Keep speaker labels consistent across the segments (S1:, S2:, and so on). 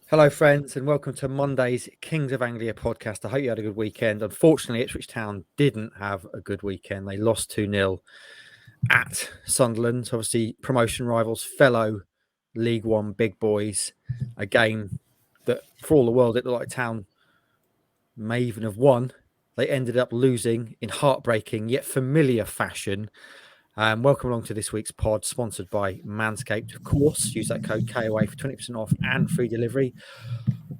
S1: Hello, friends, and welcome to Monday's Kings of Anglia podcast. I hope you had a good weekend. Unfortunately, Ipswich Town didn't have a good weekend. They lost 2-0 at Sunderland. Obviously, promotion rivals, fellow League One big boys. A game that, for all the world, it looked like Town may even have won. They ended up losing in heartbreaking yet familiar fashion. Welcome along to this week's pod, sponsored by Manscaped. Of course, use that code KOA for 20% off and free delivery.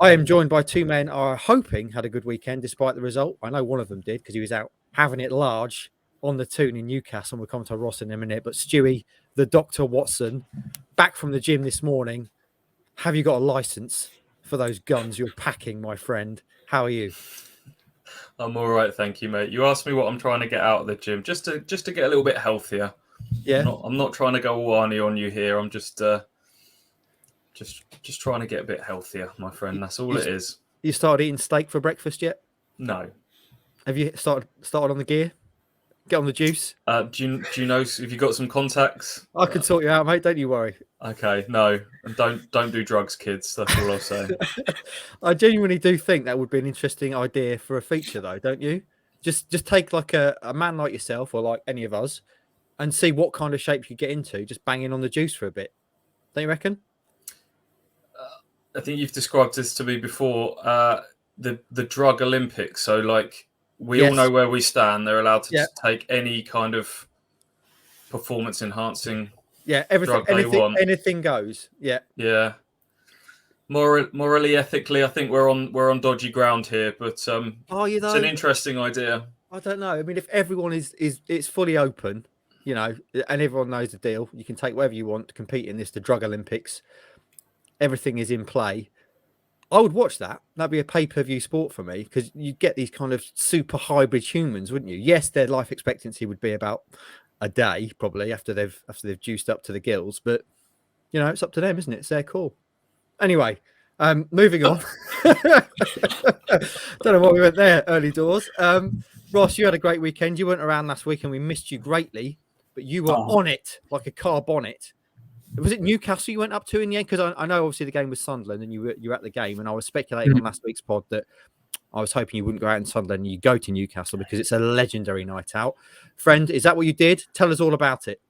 S1: I am joined by two men who are hoping had a good weekend despite the result. I know one of them did because he was out having it large on the toon in Newcastle. We'll come to Ross in a minute. But Stewie, the Dr. Watson, back from the gym this morning. Have you got a license for those guns you're packing, my friend? How are you?
S2: I'm all right, thank you, mate. You asked me what I'm trying to get out of the gym, just to get a little bit healthier.
S1: Yeah,
S2: I'm not trying to go whiny on you here. I'm just trying to get a bit healthier, my friend. That's all it is.
S1: You started eating steak for breakfast yet?
S2: No.
S1: Have you started on the gear? Get on the juice.
S2: Do you know? Have you got some contacts?
S1: I can sort you out, mate. Don't you worry.
S2: Okay, no, and don't do drugs, kids. That's all I'll say.
S1: I genuinely do think that would be an interesting idea for a feature, though, don't you? Just take like a man like yourself or like any of us, and see what kind of shape you get into. Just banging on the juice for a bit. Don't you reckon?
S2: I think you've described this to me before. The drug Olympics. So like we all know where we stand. They're allowed to take any kind of performance enhancing.
S1: Yeah, anything goes. Yeah.
S2: Yeah. Morally, ethically, I think we're on dodgy ground here, but it's an interesting idea.
S1: I don't know. I mean, if everyone is it's fully open, you know, and everyone knows the deal, you can take whatever you want to compete in the drug Olympics. Everything is in play. I would watch that. That'd be a pay-per-view sport for me because you get these kind of super hybrid humans, wouldn't you? Yes, their life expectancy would be about a day probably after they've juiced up to the gills, but you know, it's up to them, isn't it? It's their call. Anyway, moving on. Don't know what we went there early doors. Ross, you had a great weekend. You weren't around last week and we missed you greatly, but you were on it like a car bonnet. Was it Newcastle you went up to in the end? Because I know obviously the game was Sunderland and you were at the game, and I was speculating on last week's pod that I was hoping you wouldn't go out in Sunderland and you go to Newcastle because it's a legendary night out. Friend, is that what you did? Tell us all about it.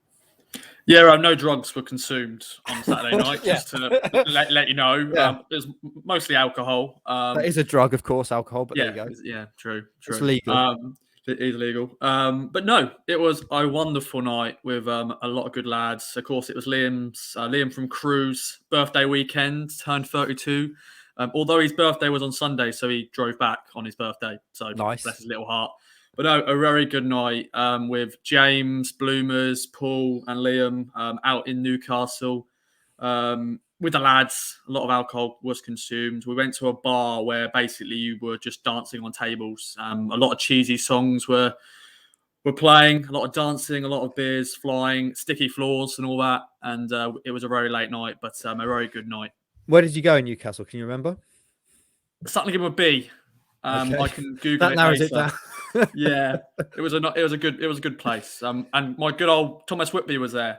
S3: Yeah, no drugs were consumed on Saturday night, just to let you know. It was mostly alcohol.
S1: That is a drug, of course, alcohol, but there you go.
S3: Yeah, true.
S1: It's legal.
S3: It is legal. But no, it was a wonderful night with a lot of good lads. Of course, it was Liam from Crew's birthday weekend, turned 32. Although his birthday was on Sunday, so he drove back on his birthday. So
S1: nice.
S3: Bless his little heart. But no, a very good night with James, Bloomers, Paul and Liam out in Newcastle. With the lads, a lot of alcohol was consumed. We went to a bar where basically you were just dancing on tables. A lot of cheesy songs were playing, a lot of dancing, a lot of beers flying, sticky floors and all that. And it was a very late night, but a very good night.
S1: Where did you go in Newcastle? Can you remember?
S3: Starting to give him a B.
S1: Okay.
S3: I can Google
S1: that narrows it down.
S3: Yeah, it was a good place. And my good old Thomas Whitby was there.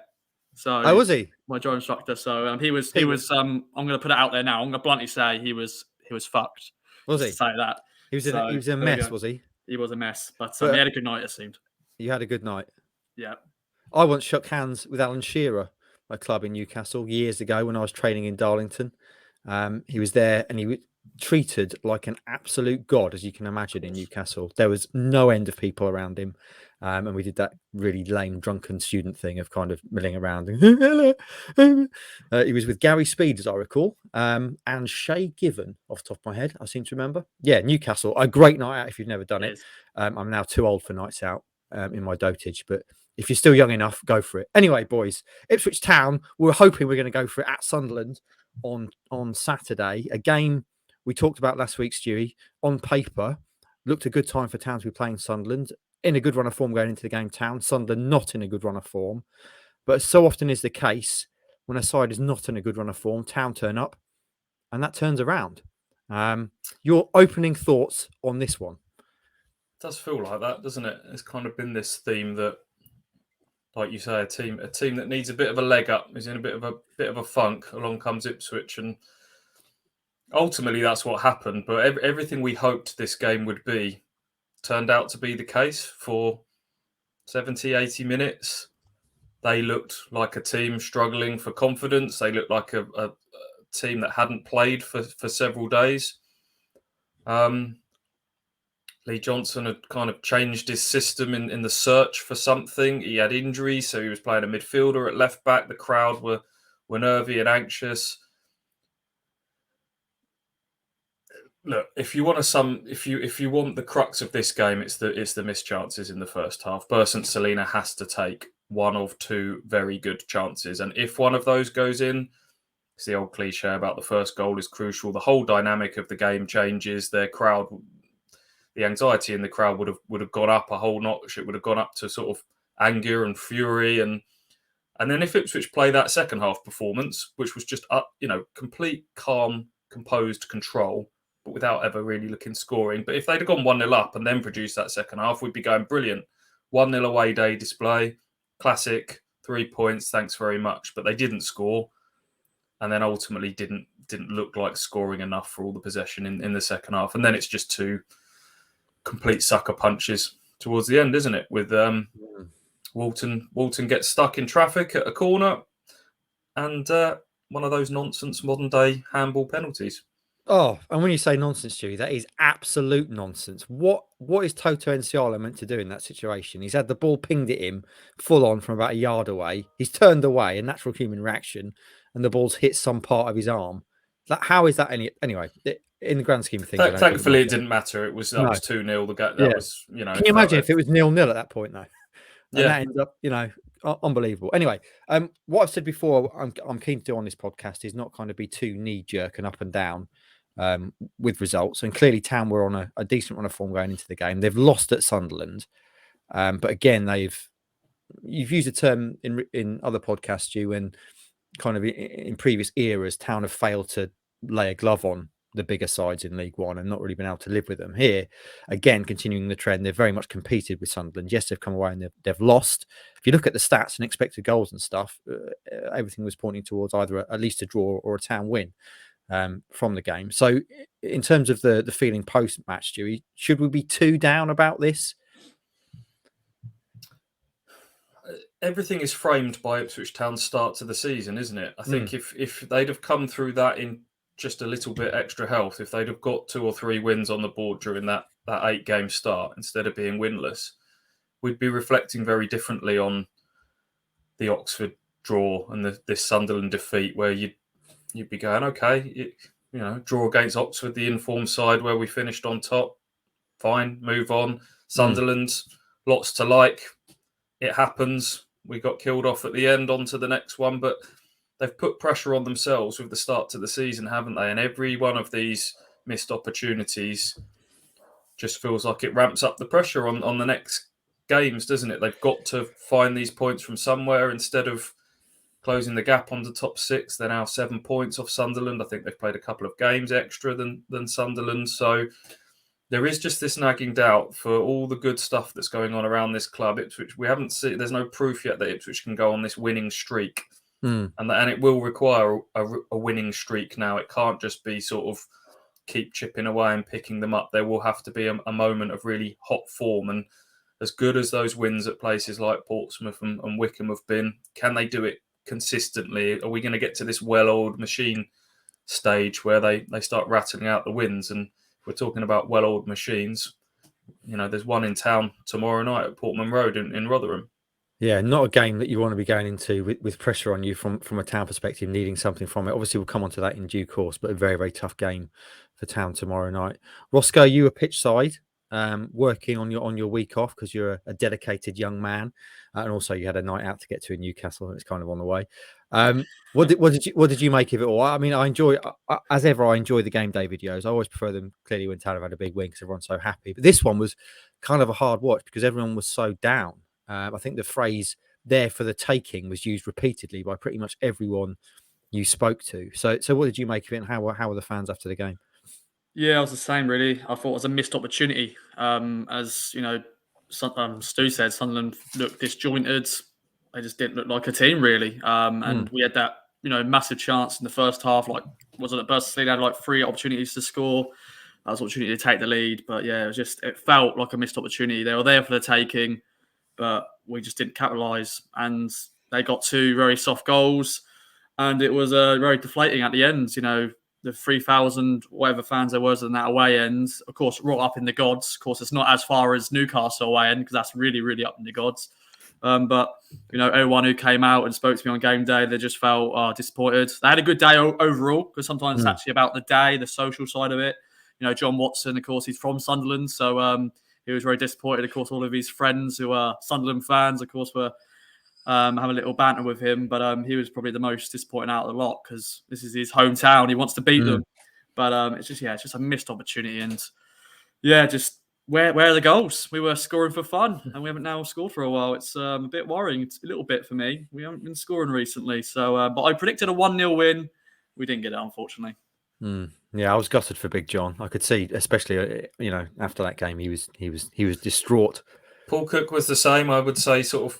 S3: So
S1: was he?
S3: My drive instructor. So he was. I'm going to put it out there now. I'm going to bluntly say he was fucked.
S1: Was he?
S3: To say that
S1: he was a mess. Was he?
S3: He was a mess, but he had a good night. It seemed.
S1: You had a good night.
S3: Yeah.
S1: I once shook hands with Alan Shearer, my club in Newcastle, years ago when I was training in Darlington. He was there and he was treated like an absolute god, as you can imagine, in Newcastle. There was no end of people around him. And we did that really lame drunken student thing of kind of milling around. He was with Gary Speed, as I recall, and Shay Given, off the top of my head, I seem to remember. Yeah, Newcastle, a great night out if you've never done it. I'm now too old for nights out in my dotage, but if you're still young enough, go for it. Anyway, boys, Ipswich Town, we're hoping we're going to go for it at Sunderland on Saturday. A game we talked about last week, Stewie, on paper, looked a good time for Town to be playing Sunderland. In a good run of form going into the game, Town. Sunderland not in a good run of form. But so often is the case, when a side is not in a good run of form, Town turn up, and that turns around. Your opening thoughts on this one?
S2: It does feel like that, doesn't it? It's kind of been this theme that, like you say, a team that needs a bit of a leg up is in a bit of a funk. Along comes Ipswich, and ultimately that's what happened. But everything we hoped this game would be turned out to be the case for 70, 80 minutes. They looked like a team struggling for confidence. They looked like a team that hadn't played for several days. Lee Johnson had kind of changed his system in the search for something. He had injuries, so he was playing a midfielder at left back. The crowd were nervy and anxious. Look, if you want the crux of this game, it's the missed chances in the first half. Bersant Celina has to take one of two very good chances, and if one of those goes in, it's the old cliche about the first goal is crucial. The whole dynamic of the game changes. Their crowd, the anxiety in the crowd would have gone up a whole notch. It would have gone up to sort of anger and fury, and then if Ipswich play that second half performance, which was just complete calm, composed control, but without ever really looking scoring. But if they'd have gone 1-0 up and then produced that second half, we'd be going brilliant. 1-0 away day display, classic, 3 points, thanks very much. But they didn't score, and then ultimately didn't look like scoring enough for all the possession in the second half. And then it's just two complete sucker punches towards the end, isn't it? With Walton gets stuck in traffic at a corner, and one of those nonsense modern day handball penalties.
S1: Oh, and when you say nonsense, Stewie, that is absolute nonsense. What is Toto Enciala meant to do in that situation? He's had the ball pinged at him full on from about a yard away. He's turned away, a natural human reaction, and the ball's hit some part of his arm. How is that anyway? In the grand scheme of things,
S2: thankfully it didn't matter. It was 2-0. That was
S1: Can you imagine if it was 0-0 at that point though? And
S2: that
S1: ends up, unbelievable. Anyway, what I've said before, I'm keen to do on this podcast is not kind of be too knee jerk and up and down with results. And clearly, Town were on a decent run of form going into the game. They've lost at Sunderland, but again, you've used a term in other podcasts, you and kind of in previous eras, Town have failed to lay a glove on the bigger sides in League One and not really been able to live with them. Here, again, continuing the trend, they've very much competed with Sunderland. Yes, they've come away and they've lost. If you look at the stats and expected goals and stuff, everything was pointing towards either at least a draw or a Town win from the game. So in terms of the feeling post-match, Stewie, should we be too down about this?
S2: Everything is framed by Ipswich Town's start to the season, isn't it? I think if they'd have come through that in just a little bit extra health, if they'd have got 2 or 3 wins on the board during that 8-game start instead of being winless, we'd be reflecting very differently on the Oxford draw and this Sunderland defeat, where you'd be going, okay, draw against Oxford, the informed side where we finished on top, fine, move on. Sunderland, lots to like. It happens. We got killed off at the end, on to the next one, but they've put pressure on themselves with the start to the season, haven't they? And every one of these missed opportunities just feels like it ramps up the pressure on the next games, doesn't it? They've got to find these points from somewhere. Instead of closing the gap on the top 6, they're now 7 points off Sunderland. I think they've played a couple of games extra than Sunderland. So there is just this nagging doubt for all the good stuff that's going on around this club. Ipswich, we haven't seen, there's no proof yet that Ipswich can go on this winning streak. And it will require a winning streak now. It can't just be sort of keep chipping away and picking them up. There will have to be a moment of really hot form. And as good as those wins at places like Portsmouth and Wickham have been, can they do it consistently? Are we going to get to this well-oiled machine stage where they start rattling out the wins? And if we're talking about well-oiled machines, there's one in town tomorrow night at Portman Road in Rotherham.
S1: Yeah, not a game that you want to be going into with pressure on you from a Town perspective, needing something from it. Obviously, we'll come on to that in due course, but a very, very tough game for Town tomorrow night. Roscoe, you were pitch side, working on your week off because you're a dedicated young man, and also you had a night out to get to in Newcastle, and it's kind of on the way. What did you make of it all? I mean, I enjoy the game day videos. I always prefer them clearly when Town have had a big win because everyone's so happy. But this one was kind of a hard watch because everyone was so down. I think the phrase "there for the taking" was used repeatedly by pretty much everyone you spoke to. So what did you make of it, and how were the fans after the game?
S3: Yeah, I was the same, really. I thought it was a missed opportunity. As Stu said, Sunderland looked disjointed. They just didn't look like a team, really. And we had that massive chance in the first half. Like, wasn't it Burnley had like 3 opportunities to score? That was an opportunity to take the lead. But yeah, it felt like a missed opportunity. They were there for the taking, but we just didn't capitalise. And they got 2 very soft goals. And it was very deflating at the end. The 3,000 whatever fans there was in that away end, of course, right up in the gods. Of course, it's not as far as Newcastle away end because that's really, really up in the gods. But everyone who came out and spoke to me on game day, they just felt disappointed. They had a good day overall because sometimes it's actually about the day, the social side of it. John Watson, of course, he's from Sunderland, so he was very disappointed. Of course, all of his friends who are Sunderland fans, of course, were having a little banter with him, but he was probably the most disappointing out of the lot because this is his hometown. He wants to beat them, but it's just a missed opportunity. And just where are the goals? We were scoring for fun, and we haven't now scored for a while. It's a bit worrying. It's a little bit for me. We haven't been scoring recently, so but I predicted a 1-0 win. We didn't get it, unfortunately.
S1: Yeah, I was gutted for Big John. I could see, especially after that game, he was distraught.
S2: Paul Cook was the same. I would say, sort of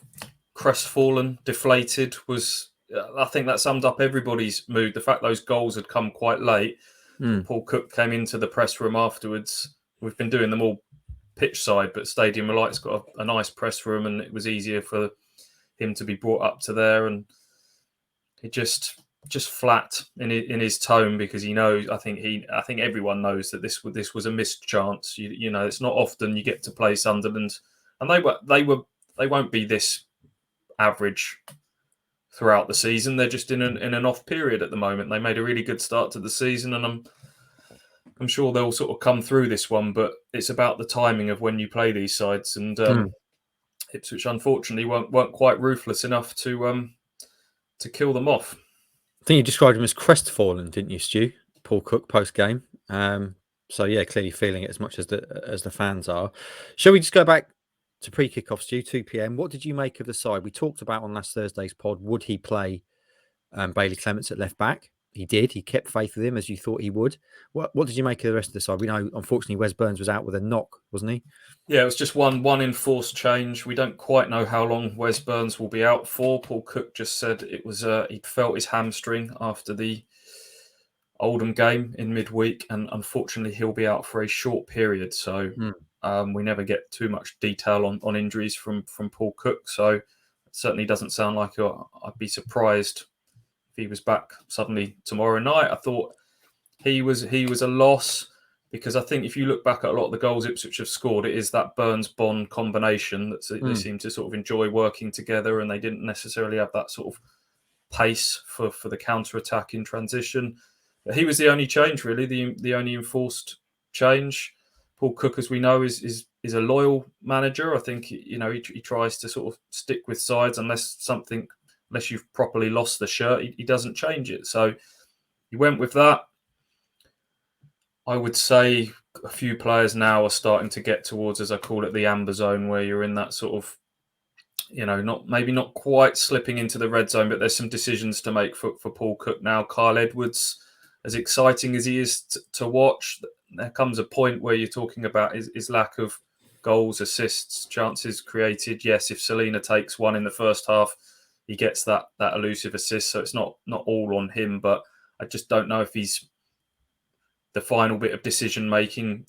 S2: crestfallen, deflated. I think that summed up everybody's mood. The fact those goals had come quite late. Paul Cook came into the press room afterwards. We've been doing them all pitch side, but Stadium of Light's got a nice press room, and it was easier for him to be brought up to there. And it just flat in his tone because he knows. I think everyone knows that this was a missed chance. It's not often you get to play Sunderland, and they won't be this average throughout the season. They're just in an off period at the moment. They made a really good start to the season, and I'm sure they'll sort of come through this one. But it's about the timing of when you play these sides, and Ipswich unfortunately weren't quite ruthless enough to kill them off.
S1: I think you described him as crestfallen, didn't you, Stu? Paul Cook post game. So yeah, clearly feeling it as much as the fans are. Shall we just go back to pre-kickoff, Stu? 2 p.m. What did you make of the side? We talked about on last Thursday's pod. Would he play Bailey Clements at left back? He did. He kept faith with him as you thought he would. What did you make of the rest of the side? We know, unfortunately, Wes Burns was out with a knock, wasn't he?
S2: Yeah, it was just one enforced change. We don't quite know how long Wes Burns will be out for. Paul Cook just said it was he felt his hamstring after the Oldham game in midweek, and unfortunately he'll be out for a short period. So we never get too much detail on injuries from Paul Cook. So it certainly doesn't sound like I'd be surprised if he was back suddenly tomorrow night. I thought he was a loss because I think if you look back at a lot of the goals Ipswich have scored, it is that Burns-Bonne combination that they seem to sort of enjoy working together, and they didn't necessarily have that sort of pace for the counter-attack in transition. But he was the only change, really, the only enforced change. Paul Cook, as we know, is a loyal manager. I think he tries to sort of stick with sides unless you've properly lost the shirt, he doesn't change it. So he went with that. I would say a few players now are starting to get towards, as I call it, the amber zone, where you're in that sort of, not quite slipping into the red zone, but there's some decisions to make for Paul Cook now. Kyle Edwards, as exciting as he is to watch, there comes a point where you're talking about his lack of goals, assists, chances created. Yes, if Selena takes one in the first half, he gets that elusive assist, so it's not all on him. But I just don't know if the final bit of decision making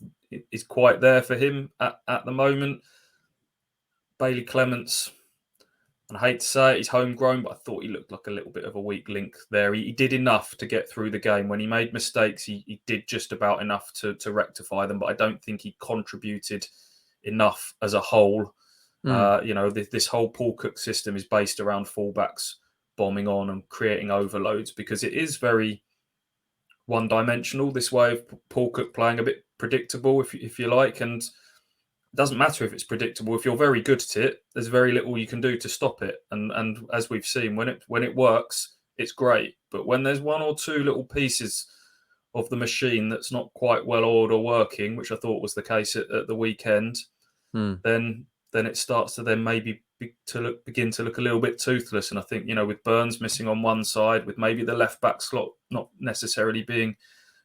S2: is quite there for him at the moment. Bailey Clements, and I hate to say it, he's homegrown, but I thought he looked like a little bit of a weak link there. He did enough to get through the game. When he made mistakes, he did just about enough to rectify them, but I don't think he contributed enough as a whole. This whole Paul Cook system is based around fullbacks bombing on and creating overloads because it is very one-dimensional, this way of Paul Cook playing a bit predictable, if you like, and it doesn't matter if it's predictable. If you're very good at it, there's very little you can do to stop it. And as we've seen, when it works, it's great. But when there's one or two little pieces of the machine that's not quite well oiled or working, which I thought was the case at the weekend, then it starts to then maybe begin to look a little bit toothless. And I think, with Burns missing on one side, with maybe the left-back slot not necessarily being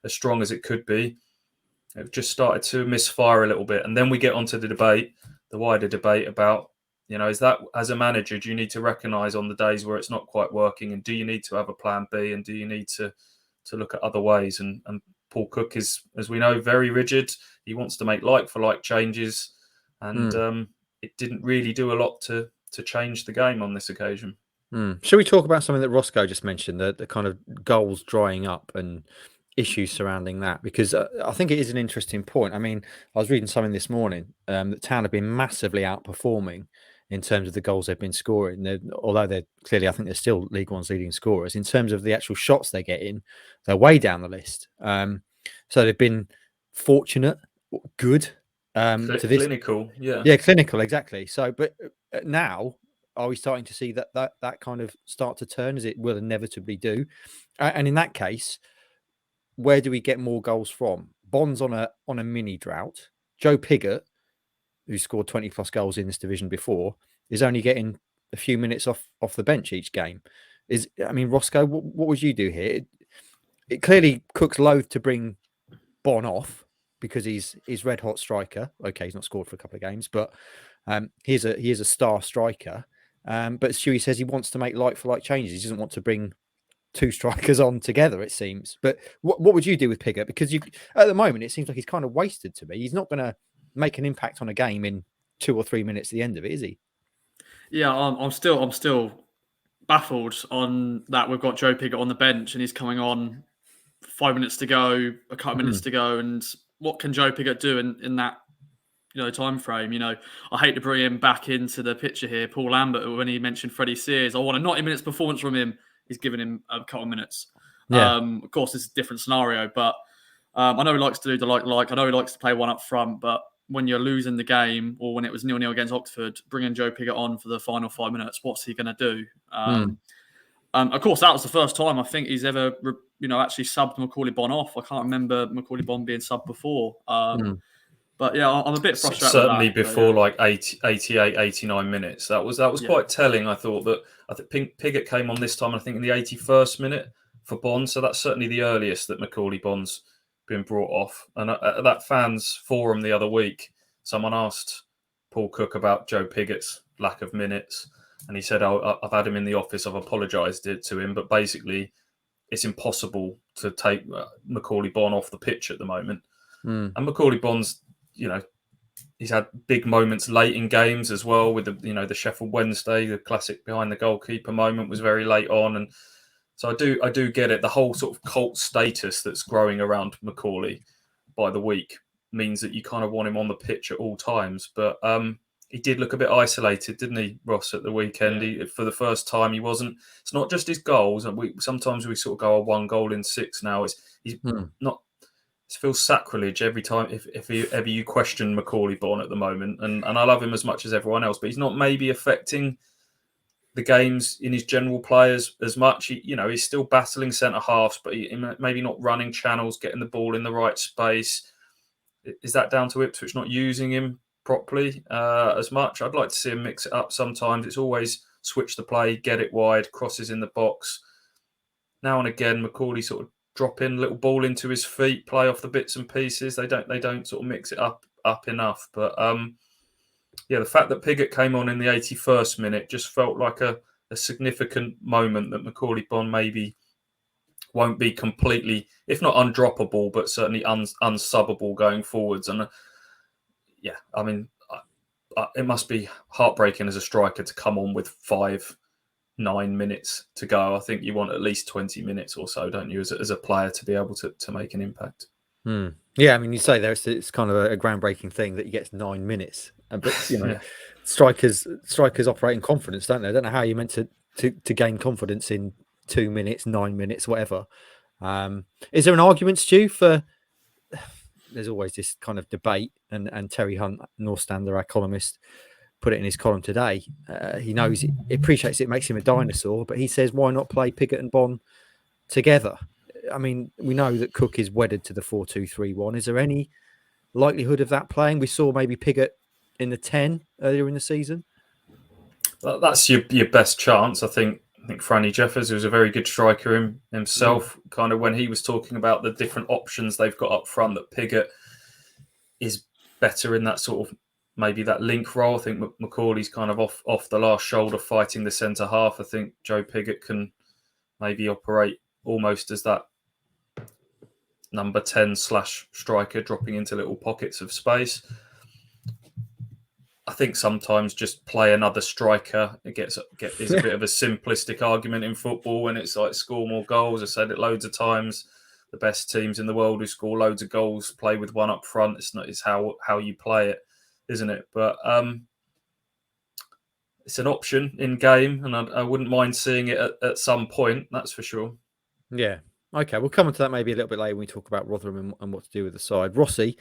S2: as strong as it could be, it just started to misfire a little bit. And then we get onto the wider debate about Is that, as a manager, do you need to recognise on the days where it's not quite working, and do you need to have a plan B, and do you need to look at other ways? And Paul Cook is, as we know, very rigid. He wants to make like-for-like changes, and it didn't really do a lot to change the game on this occasion.
S1: Shall we talk about something that Roscoe just mentioned, the kind of goals drying up and issues surrounding that? Because I think it is an interesting point. I mean, I was reading something this morning that Town have been massively outperforming in terms of the goals they've been scoring. Although they're clearly, I think they're still League One's leading scorers. In terms of the actual shots they're getting, they're way down the list. So they've been fortunate, good.
S2: To this, clinical,
S1: yeah, clinical, exactly. So, but now, are we starting to see that kind of start to turn, as it will inevitably do? And in that case, where do we get more goals from? Bonne's on a mini drought. Joe Pigott, who scored 20 plus goals in this division before, is only getting a few minutes off the bench each game. Roscoe, what would you do here? It clearly Cook's loath to bring Bonne off because he's red hot striker. Okay, he's not scored for a couple of games, but he is a star striker. But Stewie says he wants to make like-for-like changes. He doesn't want to bring two strikers on together, it seems. But what would you do with Pigott? Because at the moment, it seems like he's kind of wasted to me. He's not going to make an impact on a game in 2 or 3 minutes at the end of it, is he?
S3: Yeah, I'm still baffled on that. We've got Joe Pigott on the bench and he's coming on 5 minutes to go, a couple of minutes to go. And what can Joe Pigott do in that time frame? I hate to bring him back into the picture here. Paul Lambert, when he mentioned Freddie Sears, I want a 90 minutes performance from him. He's given him a couple of minutes.
S1: Yeah.
S3: Of course, it's a different scenario, but I know he likes to do the like. I know he likes to play one up front, but when you're losing the game, or when it was 0-0 against Oxford, bringing Joe Pigott on for the final 5 minutes, what's he going to do? Of course, that was the first time I think he's ever, actually subbed Macauley Bonne off. I can't remember Macauley Bonne being subbed before. But yeah, I'm a bit frustrated.
S2: Certainly before like 88, 89 minutes. That was quite telling. I think Pigott came on this time, I think in the 81st minute for Bonne. So that's certainly the earliest that Macauley Bonne's been brought off. And at that fans forum the other week, someone asked Paul Cook about Joe Pigott's lack of minutes. And he said, I've had him in the office. I've apologised to him. But basically, it's impossible to take Macauley Bonne off the pitch at the moment. And Macauley Bonne's, he's had big moments late in games as well with the Sheffield Wednesday, the classic behind the goalkeeper moment was very late on. And so I do get it. The whole sort of cult status that's growing around Macauley by the week means that you kind of want him on the pitch at all times. But he did look a bit isolated, didn't he, Ross, at the weekend? Yeah. For the first time, he wasn't. It's not just his goals. And sometimes we sort of go 1 goal in 6 now. He's not. It feels sacrilege every time if ever you question Macauley Bonne at the moment. And I love him as much as everyone else, but he's not maybe affecting the games in his general play as much. He's still battling centre halves, but he maybe not running channels, getting the ball in the right space. Is that down to Ipswich not using him properly as much? I'd like to see him mix it up sometimes. It's always switch the play, get it wide, crosses in the box. Now and again, Macauley sort of drop in a little ball into his feet, play off the bits and pieces. They don't sort of mix it up enough. But the fact that Pigott came on in the 81st minute just felt like a significant moment that Macauley Bonne maybe won't be completely, if not undroppable, but certainly unsubbable going forwards. And it must be heartbreaking as a striker to come on with 9 minutes to go. I think you want at least 20 minutes or so, don't you, as a player to be able to make an impact.
S1: Yeah, you say there it's kind of a groundbreaking thing that he gets 9 minutes, but strikers operate in confidence, don't they? I don't know how you're meant to gain confidence in 2 minutes, 9 minutes, whatever. Is there an argument, Stu, for? There's always this kind of debate, and Terry Hunt, Northander, our columnist, put it in his column today. He knows he appreciates it makes him a dinosaur, but he says, why not play Pigott and Bonne together? We know that Cook is wedded to the 4-2-3-1. Is there any likelihood of that playing? We saw maybe Pigott in the 10 earlier in the season.
S2: That's your best chance, I think. Franny Jeffers, who was a very good striker himself, kind of when he was talking about the different options they've got up front, that Pigott is better in that sort of maybe that link role. I think Macaulay's kind of off the last shoulder fighting the centre half. I think Joe Pigott can maybe operate almost as that number 10/striker, dropping into little pockets of space. I think sometimes just play another striker. Is a bit of a simplistic argument in football when it's like score more goals. I said it loads of times. The best teams in the world who score loads of goals play with one up front. It's how you play it, isn't it? But it's an option in game, and I wouldn't mind seeing it at some point. That's for sure.
S1: Yeah. Okay, we'll come on to that maybe a little bit later when we talk about Rotherham and what to do with the side. Rossi,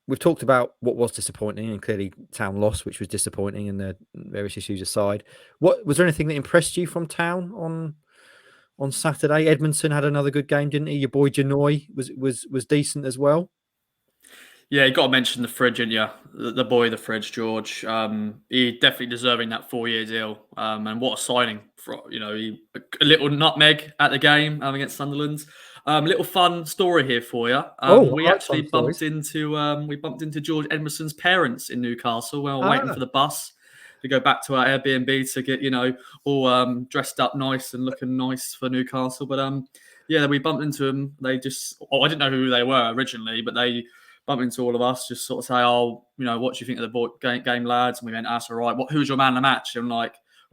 S1: we've talked about what was disappointing, and clearly Town lost, which was disappointing, and the various issues aside. Was there anything that impressed you from Town on Saturday? Edmondson had another good game, didn't he? Your boy Janoy was decent as well.
S3: Yeah, you got to mention the fridge, didn't you? The boy, the fridge, George. He definitely deserving that 4-year deal. And what a signing for a little nutmeg at the game against Sunderland. Little fun story here for you. We actually bumped into George Edmondson's parents in Newcastle when we were waiting for the bus to go back to our Airbnb to get all dressed up nice and looking nice for Newcastle. But yeah, we bumped into them. They just I didn't know who they were originally, but they bumped into all of us, just sort of say, what do you think of the game, lads? And we went, that's all right. Who's your man in the match? And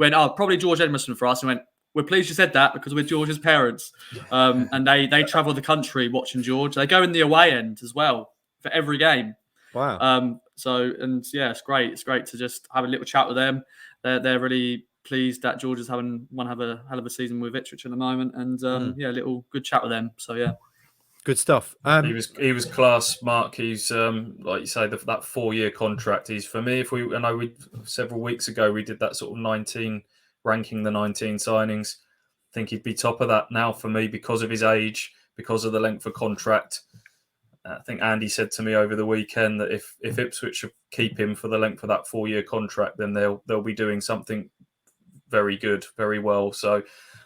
S3: probably George Edmondson for us. And went, we're pleased you said that because we're George's parents. And they travel the country watching George. They go in the away end as well for every game.
S1: Wow.
S3: It's great. It's great to just have a little chat with them. They're really pleased that George is having one hell of a season with Ipswich at the moment. And a little good chat with them. So yeah.
S1: Good stuff.
S2: He was class, Mark. He's like you say, that 4-year contract. He's for me. We several weeks ago we did that sort of 19 ranking the 19 signings. I think he'd be top of that now for me because of his age, because of the length of contract. I think Andy said to me over the weekend that if Ipswich keep him for the length of that 4-year contract, then they'll be doing something very good, very well. So.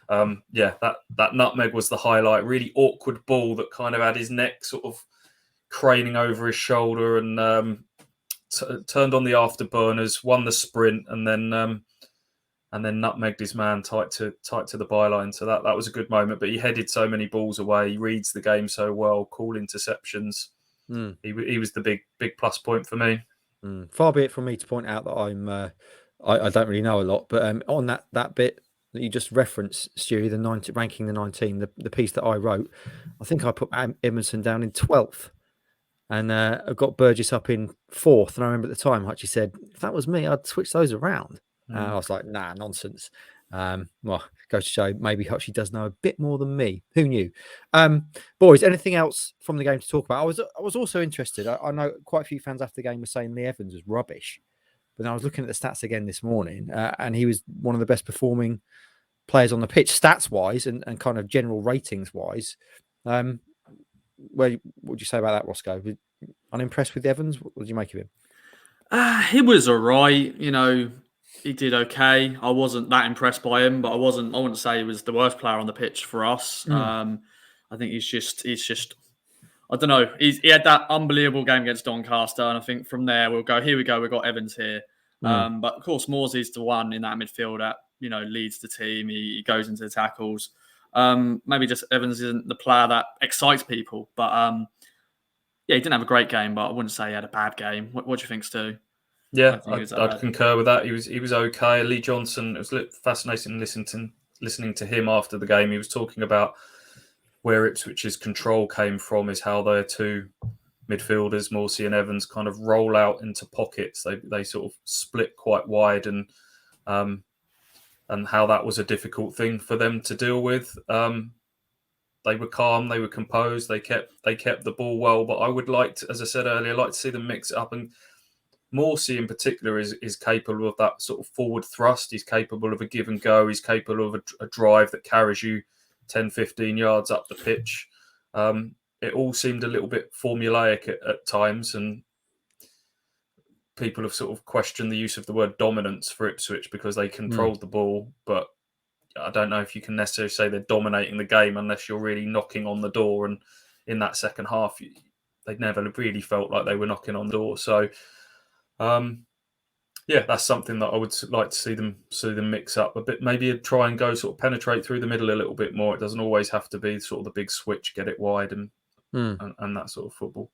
S2: That nutmeg was the highlight. Really awkward ball that kind of had his neck sort of craning over his shoulder and turned on the afterburners, won the sprint, and then nutmegged his man tight to the byline. So that was a good moment. But he headed so many balls away. He reads the game so well. Cool interceptions. He was the big plus point for me.
S1: Far be it from me to point out that I don't really know a lot, but on that bit that you just referenced, Stewie, ranking the 19, the piece that I wrote, I think I put Edmondson down in 12th, and I got Burgess up in 4th. And I remember at the time, Hutchie said, if that was me, I'd switch those around. I was like, nah, nonsense. Well, goes to show maybe Hutchie does know a bit more than me. Who knew? Boys, anything else from the game to talk about? I was also interested. I know quite a few fans after the game were saying Lee Evans was rubbish. But I was looking at the stats again this morning, and he was one of the best performing players on the pitch, stats-wise and kind of general ratings-wise. What would you say about that, Roscoe? Unimpressed with Evans? What did you make of him?
S3: He was all right. He did okay. I wasn't that impressed by him, but I wouldn't say he was the worst player on the pitch for us. I think he's just I don't know. He had that unbelievable game against Doncaster, and I think from there we'll go, here we go, we've got Evans here. But of course, Morsey's the one in that midfield that, leads the team. He goes into the tackles. Maybe just Evans isn't the player that excites people. But he didn't have a great game, but I wouldn't say he had a bad game. What do you think, Stu?
S2: Yeah, I'd concur with that. He was okay. Lee Johnson, it was fascinating listening to him after the game. He was talking about where Ipswich's control came from is how their two midfielders, Morsey and Evans, kind of roll out into pockets. They sort of split quite wide, and how that was a difficult thing for them to deal with. They were calm, they were composed, they kept the ball well. But I would as I said earlier, to see them mix it up. And Morsey in particular is capable of that sort of forward thrust. He's capable of a give and go. He's capable of a drive that carries you 10, 15 yards up the pitch. It all seemed a little bit formulaic at times, and people have sort of questioned the use of the word dominance for Ipswich because they controlled the ball, but I don't know if you can necessarily say they're dominating the game unless you're really knocking on the door. And in that second half, they never really felt like they were knocking on the door. So Yeah, that's something that I would like to see them mix up a bit. Maybe try and go sort of penetrate through the middle a little bit more. It doesn't always have to be sort of the big switch, get it wide and that sort of football.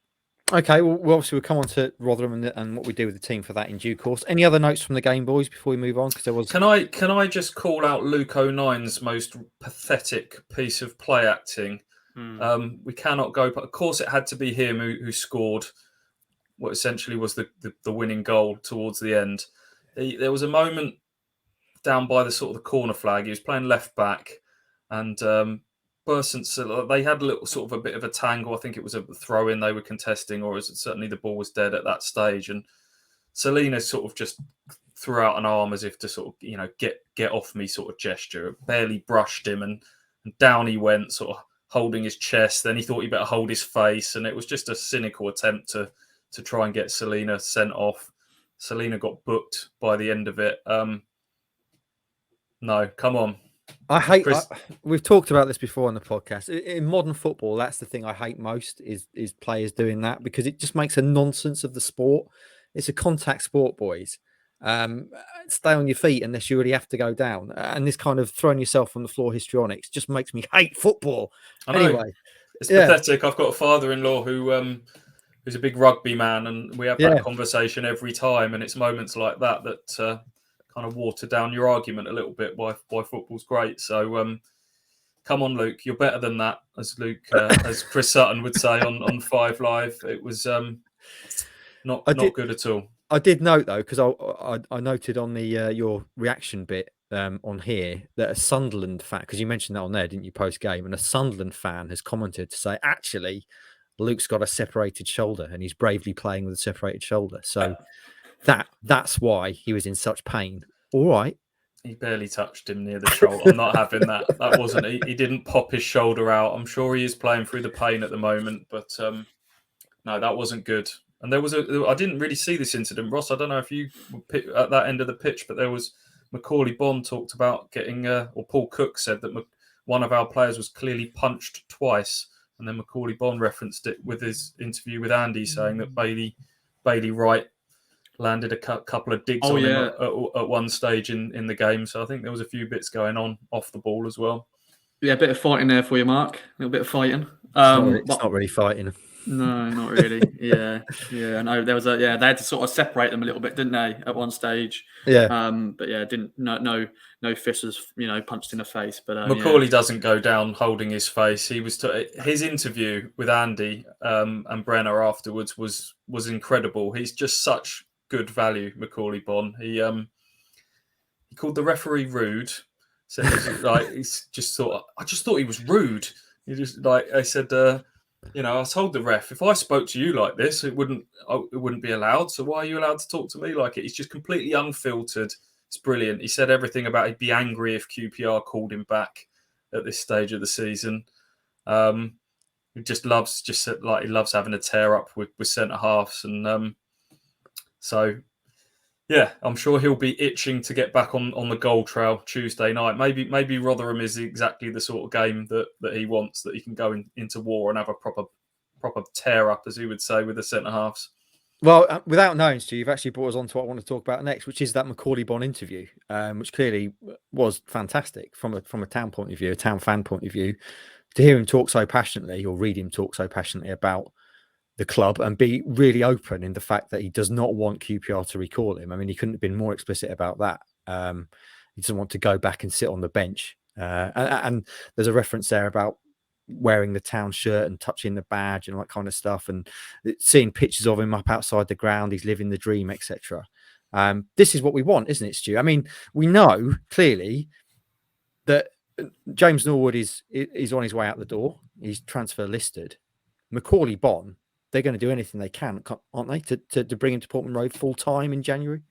S1: Okay, well, obviously we'll come on to Rotherham and what we do with the team for that in due course. Any other notes from the game, boys, before we move on? Because there was.
S2: Can I just call out Luke O'Nine's most pathetic piece of play acting? We cannot go, but of course it had to be him who scored what essentially was the winning goal towards the end. There was a moment down by the sort of the corner flag. He was playing left back, and Bursant, they had a little sort of a bit of a tangle. I think it was a throw in they were contesting, or certainly the ball was dead at that stage. And Selena sort of just threw out an arm as if to sort of get off me sort of gesture. Barely brushed him, and down he went, sort of holding his chest. Then he thought he better hold his face, and it was just a cynical attempt to try and get Selena sent off. Selena got booked by the end of it. No, come on.
S1: We've talked about this before on the podcast. In modern football, that's the thing I hate most is players doing that, because it just makes a nonsense of the sport. It's a contact sport, boys. Stay on your feet unless you really have to go down. And this kind of throwing yourself on the floor histrionics just makes me hate football. Anyway,
S2: it's pathetic. I've got a father-in-law who's a big rugby man, and we have that conversation every time. And it's moments like that kind of water down your argument a little bit why football's great. So come on, Luke, you're better than that, as Chris Sutton would say on 5 Live. It was not good at all.
S1: I did note though, because I noted on the your reaction bit on here that a Sunderland fan, because you mentioned that on there, didn't you, post game, and a Sunderland fan has commented to say actually Luke's got a separated shoulder and he's bravely playing with a separated shoulder. So that's why he was in such pain. All right.
S2: He barely touched him near the shoulder. I'm not having that. That wasn't. He didn't pop his shoulder out. I'm sure he is playing through the pain at the moment, but no, that wasn't good. And I didn't really see this incident, Ross. I don't know if you were at that end of the pitch, but there was Macauley Bonne talked about getting, or Paul Cook said that one of our players was clearly punched twice. And then Macauley Bonne referenced it with his interview with Andy, saying that Bailey Wright landed a couple of digs on him at one stage in the game. So I think there was a few bits going on off the ball as well.
S3: Yeah, a bit of fighting there for you, Mark. A little bit of fighting.
S1: It's not really fighting.
S3: No, not really. Yeah. No, there was they had to sort of separate them a little bit, didn't they, at one stage?
S1: Yeah.
S3: But yeah, no fists was punched in the face. But
S2: Macauley doesn't go down holding his face. He was his interview with Andy and Brenner afterwards was incredible. He's just such good value, Macauley Bonne. He called the referee rude. So I just thought he was rude. He just I said. I told the ref, if I spoke to you like this, it wouldn't be allowed. So why are you allowed to talk to me like it? He's just completely unfiltered. It's brilliant. He said everything about he'd be angry if QPR called him back at this stage of the season. He loves having a tear up with centre halves, and so yeah, I'm sure he'll be itching to get back on the goal trail Tuesday night. Maybe Rotherham is exactly the sort of game that he wants, that he can go into war and have a proper tear up, as he would say, with the centre halves.
S1: Well, without knowing, Stu, you've actually brought us on to what I want to talk about next, which is that Macauley Bonne interview, which clearly was fantastic from a town point of view, a town fan point of view. To hear him talk so passionately, or read him talk so passionately about the club and be really open in the fact that he does not want QPR to recall him. I mean, he couldn't have been more explicit about that. He doesn't want to go back and sit on the bench. And there's a reference there about wearing the town shirt and touching the badge and all that kind of stuff, and seeing pictures of him up outside the ground. He's living the dream, etc. This is what we want, isn't it, Stu? I mean, we know clearly that James Norwood is on his way out the door. He's transfer listed. Macauley Bonne, they're going to do anything they can, aren't they, to bring him to Portman Road full time in January?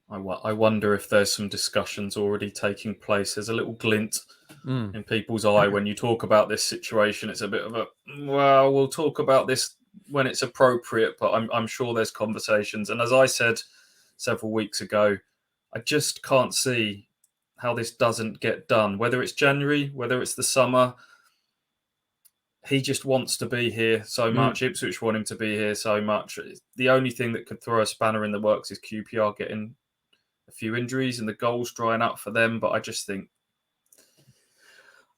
S2: I wonder if there's some discussions already taking place. There's a little glint in people's eye when you talk about this situation. It's a bit of we'll talk about this when it's appropriate, but I'm sure there's conversations. And as I said several weeks ago, I just can't see how this doesn't get done, whether it's January, whether it's the summer. he just wants to be here so much. Ipswich want him to be here so much. The only thing that could throw a spanner in the works is QPR getting a few injuries and the goals drying up for them. But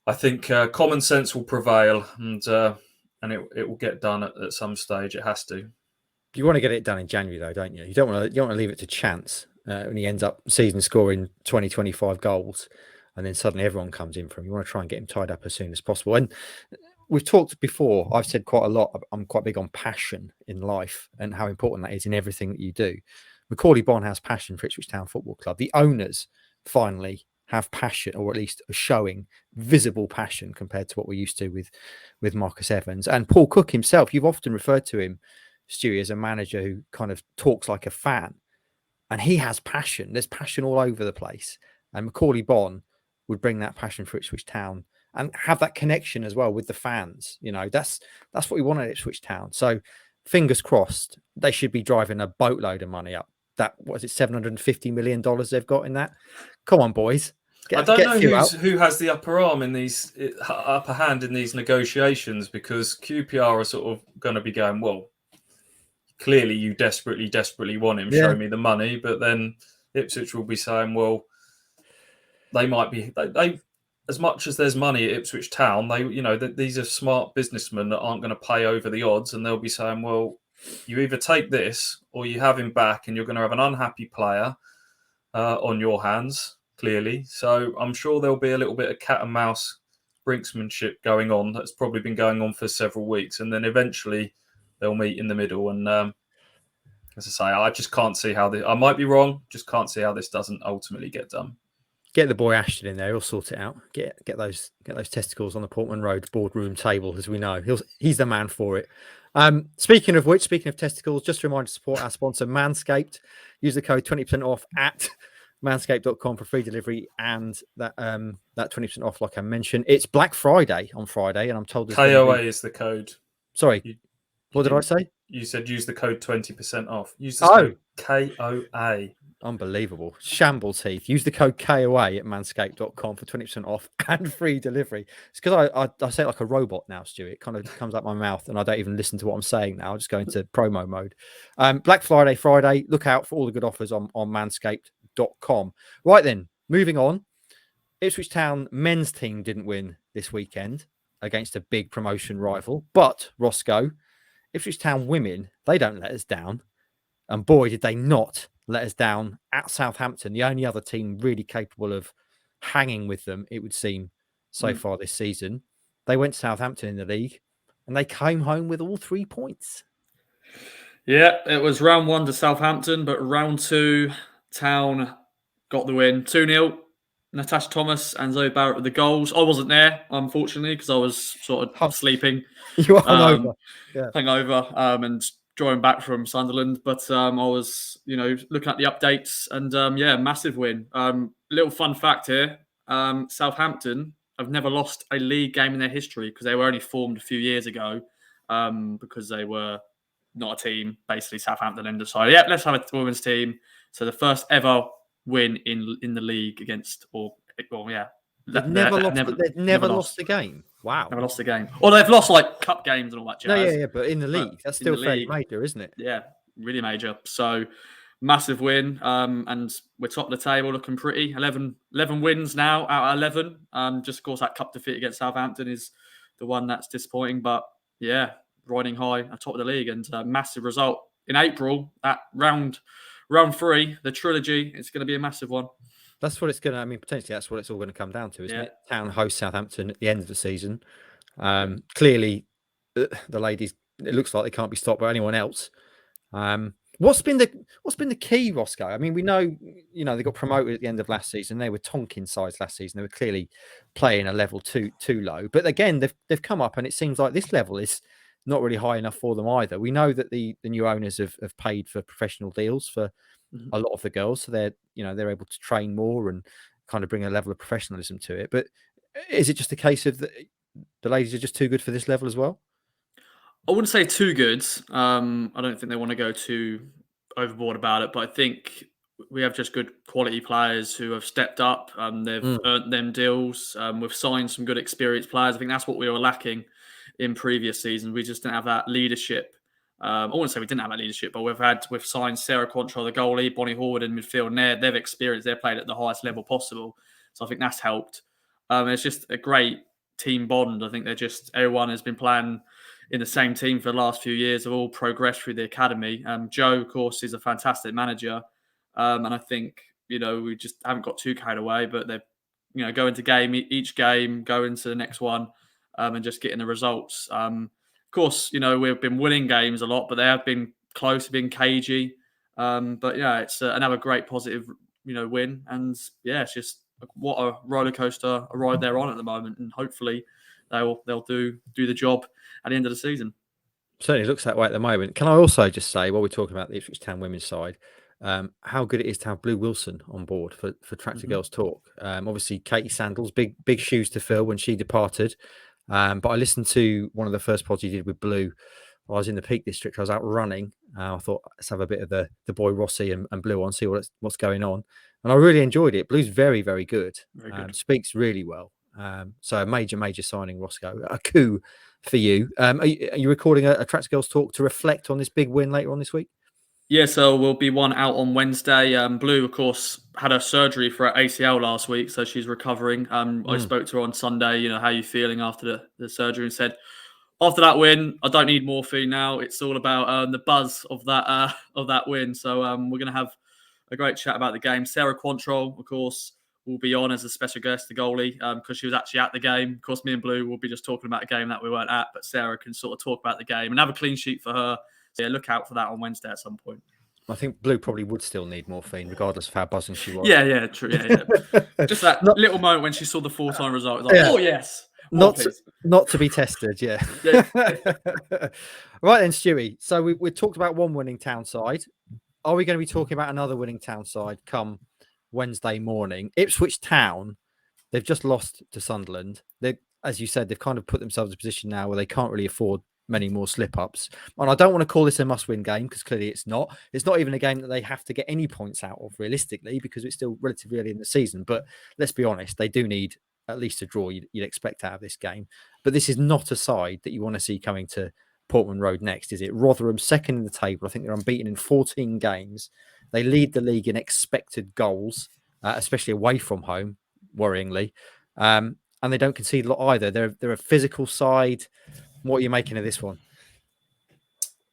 S2: I think common sense will prevail, and it will get done at some stage. It has to.
S1: You want to get it done in January, though, don't you? You don't want to leave it to chance when he ends up season scoring 20, 25 goals, and then suddenly everyone comes in for him. You want to try and get him tied up as soon as possible. And we've talked before. I've said quite a lot. I'm quite big on passion in life and how important that is in everything that you do. Macauley Bonne has passion for Ipswich Town Football Club. The owners finally have passion, or at least are showing visible passion compared to what we're used to with Marcus Evans and Paul Cook himself. You've often referred to him, Stewie, as a manager who kind of talks like a fan, and he has passion. There's passion all over the place, and Macauley Bonne would bring that passion for Ipswich Town and have that connection as well with the fans. You know, that's what we want at Ipswich Town. So fingers crossed, they should be driving a boatload of money up. That, what is it, $750 million they've got in that? Come on, boys.
S2: I don't know who has the upper hand in these negotiations, because QPR are sort of going to be going, well, clearly you desperately want him. Show me the money. But then Ipswich will be saying, well, they might be they as much as there's money at Ipswich Town, these are smart businessmen that aren't going to pay over the odds, and they'll be saying, well, you either take this or you have him back, and you're going to have an unhappy player on your hands, clearly. So I'm sure there'll be a little bit of cat and mouse brinksmanship going on. That's probably been going on for several weeks, and then eventually they'll meet in the middle. And as I say, I just can't see how I might be wrong. Just can't see how this doesn't ultimately get done.
S1: Get the boy Ashton in there; he'll sort it out. Get those testicles on the Portman Road boardroom table, as we know. He's the man for it. Speaking of testicles, just a reminder to support our sponsor, Manscaped. Use the code 20% off at manscaped.com for free delivery and that 20% off, like I mentioned. It's Black Friday on Friday, and I'm told
S2: KOA is the code.
S1: Sorry, what did I say?
S2: You said use the code 20% off. Use the code KOA.
S1: Unbelievable. Shambles, Heath. Use the code KOA at manscaped.com for 20% off and free delivery. It's because I say it like a robot now, Stuart. It kind of comes out my mouth and I don't even listen to what I'm saying now. I just go into promo mode. Black Friday. Look out for all the good offers on manscaped.com. Right then, moving on. Ipswich Town men's team didn't win this weekend against a big promotion rival. But, Roscoe, Ipswich Town women, they don't let us down. And boy, did they not let us down at Southampton, the only other team really capable of hanging with them, it would seem, so far this season. They went to Southampton in the league and they came home with all 3 points.
S3: Yeah, it was round 1 to Southampton, but round 2, Town got the win. 2-0. Natasha Thomas and Zoe Barrett with the goals. I wasn't there, unfortunately, because I was sort of sleeping.
S1: You were hungover.
S3: Hungover, and drawing back from Sunderland. But I was, looking at the updates, and massive win. Little fun fact here. Southampton have never lost a league game in their history because they were only formed a few years ago because they were not a team. Basically, Southampton then decided, let's have a women's team. So the first ever win in the league against,
S1: they've never lost a game. Wow,
S3: never lost a game. Or they've lost like cup games and all that jazz.
S1: No, but in the league, that's still fairly major, isn't it?
S3: Yeah, really major. So massive win, and we're top of the table, looking pretty. 11 wins now out of 11. Just of course that cup defeat against Southampton is the one that's disappointing, but yeah, riding high at top of the league, and massive result in April at round 3, the trilogy. It's going to be a massive one.
S1: That's what it's going to, potentially that's what it's all going to come down to, isn't it? Town hosts Southampton at the end of the season. Clearly, the ladies, it looks like they can't be stopped by anyone else. What's been the key, Roscoe? We know, they got promoted at the end of last season. They were Tonkin sides last season. They were clearly playing a level too low. But again, they've come up, and it seems like this level is not really high enough for them either. We know that the new owners have paid for professional deals for a lot of the girls, so they're able to train more and kind of bring a level of professionalism to it. But is it just a case of the ladies are just too good for this level as well?
S3: I wouldn't say too good. I don't think they want to go too overboard about it, but I think we have just good quality players who have stepped up. They've earned them deals. We've signed some good experienced players. I think that's what we were lacking in previous seasons. We just didn't have that leadership. I wouldn't say we didn't have that leadership, but we've signed Sarah Quantrill, the goalie, Bonnie Horwood in midfield, and they've experienced, they've played at the highest level possible. So I think that's helped. It's just a great team bond. I think everyone has been playing in the same team for the last few years. They've all progressed through the academy. Joe, of course, is a fantastic manager. And I think, we just haven't got too carried away, but they're, go into each game, go into the next one, and just getting the results. Of course, we've been winning games a lot, but they have been close, been cagey. But yeah, it's another great positive, win. And yeah, it's just what a roller coaster a ride they're on at the moment. And hopefully they'll do the job at the end of the season.
S1: Certainly looks that way at the moment. Can I also just say, while we're talking about the Ipswich Town women's side, how good it is to have Blue Wilson on board for Tractor Girls Talk. Obviously, Katie Sandals, big shoes to fill when she departed. But I listened to one of the first pods you did with Blue. I was in the Peak District. I was out running. I thought, let's have a bit of the boy Rossi and Blue on, see what's going on. And I really enjoyed it. Blue's very, very good.
S3: Very good.
S1: Speaks really well. So a major signing, Roscoe. A coup for you. Are you recording a Tractor Girls Talk to reflect on this big win later on this week?
S3: Yeah, so we'll be one out on Wednesday. Blue, of course, had her surgery for her ACL last week, so she's recovering. I spoke to her on Sunday, how are you feeling after the surgery, and said, after that win, I don't need morphine now. It's all about the buzz of that win. So we're going to have a great chat about the game. Sarah Quantrill, of course, will be on as a special guest, the goalie, because she was actually at the game. Of course, me and Blue will be just talking about a game that we weren't at, but Sarah can sort of talk about the game and have a clean sheet for her. So yeah, look out for that on Wednesday at some point.
S1: I think Blue probably would still need morphine, regardless of how buzzing she was.
S3: Yeah, true. Yeah. Just that little moment when she saw the 4-time result. It was like, oh, yes.
S1: Not to be tested, yeah. Right then, Stewie. So we talked about one winning Town side. Are we going to be talking about another winning Town side come Wednesday morning? Ipswich Town, they've just lost to Sunderland. As you said, they've kind of put themselves in a position now where they can't really afford many more slip-ups. And I don't want to call this a must-win game because clearly it's not. It's not even a game that they have to get any points out of realistically because it's still relatively early in the season. But let's be honest, they do need at least a draw you'd expect out of this game. But this is not a side that you want to see coming to Portman Road next, is it? Rotherham second in the table. I think they're unbeaten in 14 games. They lead the league in expected goals, especially away from home, worryingly. And they don't concede a lot either. They're a physical side. What are you making of this one?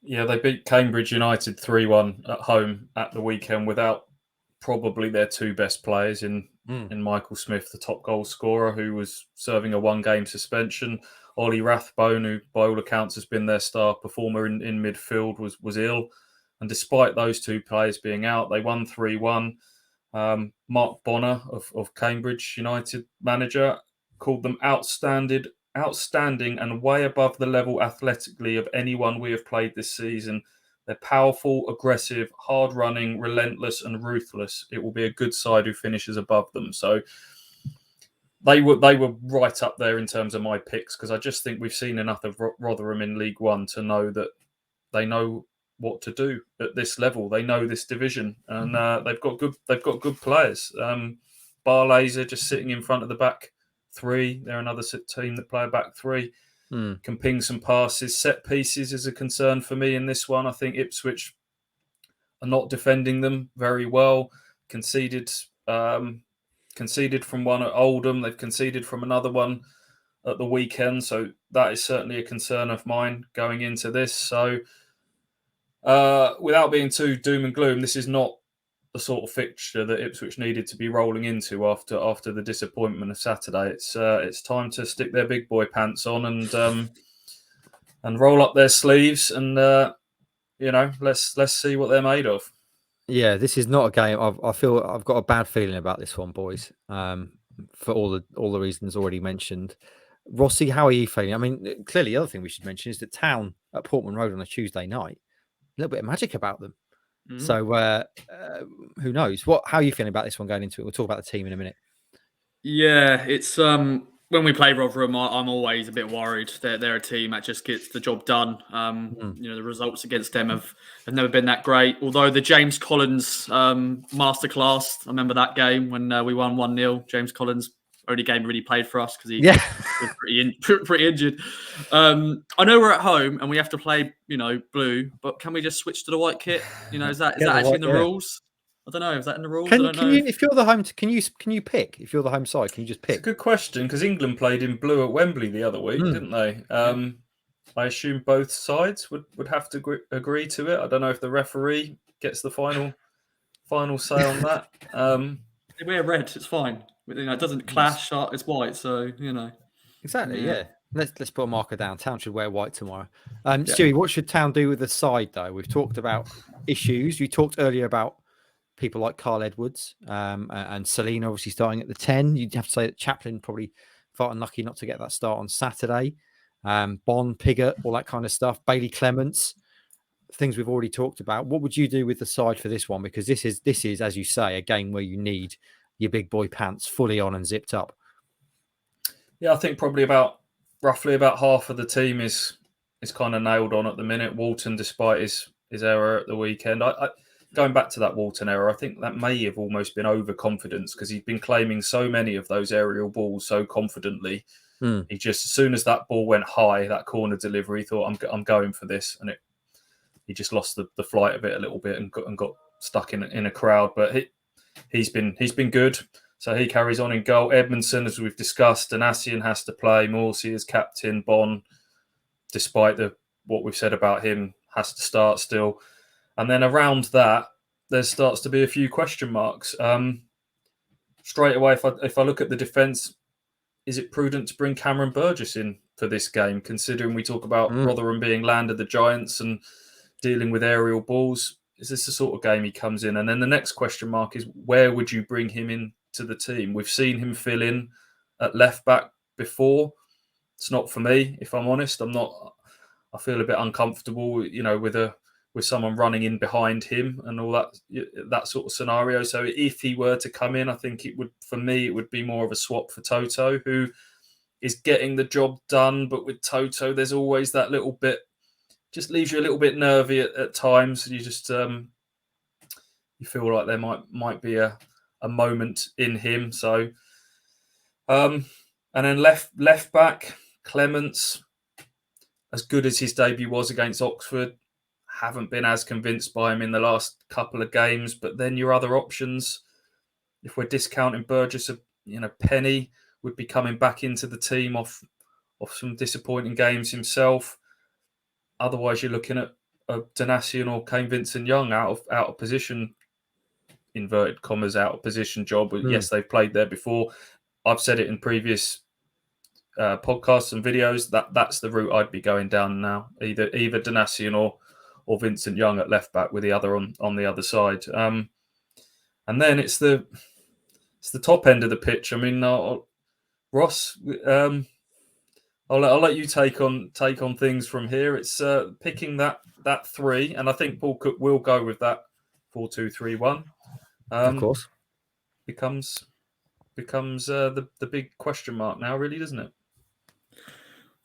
S2: Yeah, they beat Cambridge United 3-1 at home at the weekend without probably their two best players in Michael Smith, the top goal scorer, who was serving a one-game suspension. Ollie Rathbone, who by all accounts has been their star performer in midfield, was ill. And despite those two players being out, they won 3-1. Mark Bonner of Cambridge United manager called them outstanding and way above the level athletically of anyone we have played this season. They're powerful, aggressive, hard-running, relentless and ruthless. It will be a good side who finishes above them. So they were right up there in terms of my picks because I just think we've seen enough of Rotherham in League One to know that they know what to do at this level. They know this division and they've got good players. Barley's are just sitting in front of the back three. They're another team that play a back three. Can ping some passes. Set pieces is a concern for me in this one. I think Ipswich are not defending them very well. Conceded from one at Oldham. They've conceded from another one at the weekend. So that is certainly a concern of mine going into this. So without being too doom and gloom, this is not the sort of fixture that Ipswich needed to be rolling into after the disappointment of Saturday. It's time to stick their big boy pants on and roll up their sleeves and let's see what they're made of.
S1: Yeah, this is not a game. I feel I've got a bad feeling about this one, boys. For all the reasons already mentioned. Rossi, how are you feeling? I mean, clearly the other thing we should mention is that Town at Portman Road on a Tuesday night, a little bit of magic about them. So who knows? How are you feeling about this one going into it? We'll talk about the team in a minute.
S3: Yeah, it's when we play Rotherham, I'm always a bit worried. They're a team that just gets the job done. The results against them have never been that great. Although the James Collins masterclass, I remember that game when we won 1-0. James Collins, only game he really played for us because he was pretty injured. I know we're at home and we have to play, blue, but can we just switch to the white kit? Is that actually in the rules? I don't know. Is that in the rules?
S1: If you're the home, can you pick? If you're the home side, can you just pick?
S2: It's a good question because England played in blue at Wembley the other week, didn't they? I assume both sides would have to agree to it. I don't know if the referee gets the final say on that.
S3: They wear red. It's fine. It doesn't clash. It's white, so
S1: Exactly. Yeah. Let's put a marker down. Town should wear white tomorrow. Stewie, what should Town do with the side though? We've talked about issues. You talked earlier about people like Carl Edwards and Selina obviously starting at the 10. You'd have to say that Chaplin probably felt unlucky not to get that start on Saturday. Bonne, Pigott, all that kind of stuff. Bailey Clements, things we've already talked about. What would you do with the side for this one? Because this is, as you say, a game where you need your big boy pants fully on and zipped up.
S2: Yeah, I think probably roughly about half of the team is kind of nailed on at the minute. Walton, despite his error at the weekend, going back to that Walton error, I think that may have almost been overconfidence because he's been claiming so many of those aerial balls so confidently. He just, as soon as that ball went high, that corner delivery, he thought, I'm going for this. And he just lost the flight of it a little bit and got stuck in a crowd. But he's been good. So he carries on in goal. Edmondson, as we've discussed, Donatian has to play. Morsey as captain. Bonne, despite what we've said about him, has to start still. And then around that, there starts to be a few question marks. Straight away, if I look at the defence, is it prudent to bring Cameron Burgess in for this game, considering we talk about Rotherham being land of the Giants and dealing with aerial balls? Is this the sort of game he comes in? And then the next question mark is, where would you bring him in to the team? We've seen him fill in at left back before. It's not for me, if I'm honest. I feel a bit uncomfortable, with someone running in behind him and all that sort of scenario. So if he were to come in, I think it would be more of a swap for Toto, who is getting the job done. But with Toto, there's always that little bit, just leaves you a little bit nervy at times. You just you feel like there might be a moment in him. So and then left back, Clements, as good as his debut was against Oxford, haven't been as convinced by him in the last couple of games. But then your other options, if we're discounting Burgess, Penny would be coming back into the team off some disappointing games himself. Otherwise, you're looking at a Donatian or Kane Vincent-Young out of position, inverted commas, out of position job. Yes, they've played there before. I've said it in previous podcasts and videos that's the route I'd be going down now. Either Donatian or Vincent-Young at left back with the other on the other side. And then it's the top end of the pitch. I mean, Ross, I'll let you take on things from here. It's picking that three, and I think Paul Cook will go with that 4-2-3-1.
S1: Of course,
S2: becomes the big question mark now, really, doesn't it?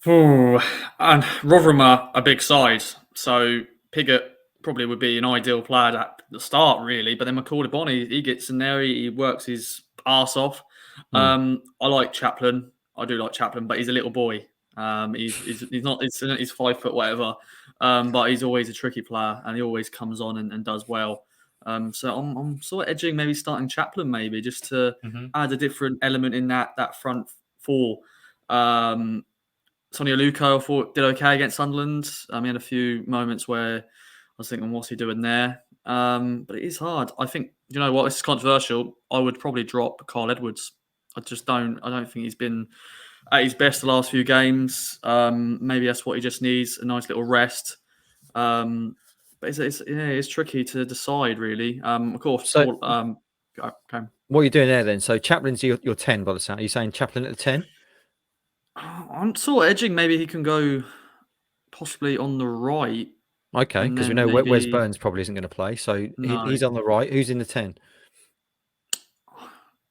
S3: Oh, and Rotherham are a big side, so Pigott probably would be an ideal player at the start, really. But then Macauley Bonne, he gets in there, he works his arse off. I like Chaplin. I do like Chaplin, but he's a little boy. He's not. He's 5 foot whatever, but he's always a tricky player, and he always comes on and does well. So I'm sort of edging maybe starting Chaplin, maybe just to add a different element in that front four. Sonny Aluko, I thought, did okay against Sunderland. He had a few moments where I was thinking, what's he doing there? But it is hard. I think, you know what, this is controversial. I would probably drop Carl Edwards. I don't think he's been at his best the last few games. Maybe that's what he just needs, a nice little rest. But it's tricky to decide, really. Of course,
S1: so,
S3: okay.
S1: What are you doing there then? So Chaplin's your 10 by the sound. Are you saying Chaplin at the 10?
S3: I'm sort of edging. Maybe he can go possibly on the right.
S1: Okay, because we know Wes Burns probably isn't going to play. So he's on the right. Who's in the 10?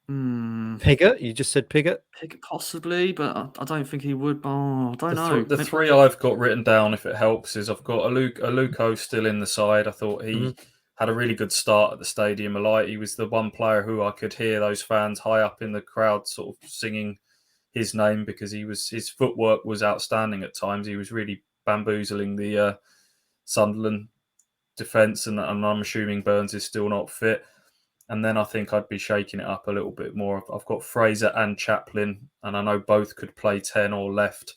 S1: Pigott? You just said Pigott?
S3: Pigott possibly, but I don't think he would. Oh, I don't know.
S2: The three I've got written down, if it helps, is I've got Aluko still in the side. I thought had a really good start at the stadium. He was the one player who I could hear those fans high up in the crowd sort of singing his name, because his footwork was outstanding at times. He was really bamboozling the Sunderland defence, and I'm assuming Burns is still not fit. And then I think I'd be shaking it up a little bit more. I've got Fraser and Chaplin, and I know both could play 10 or left.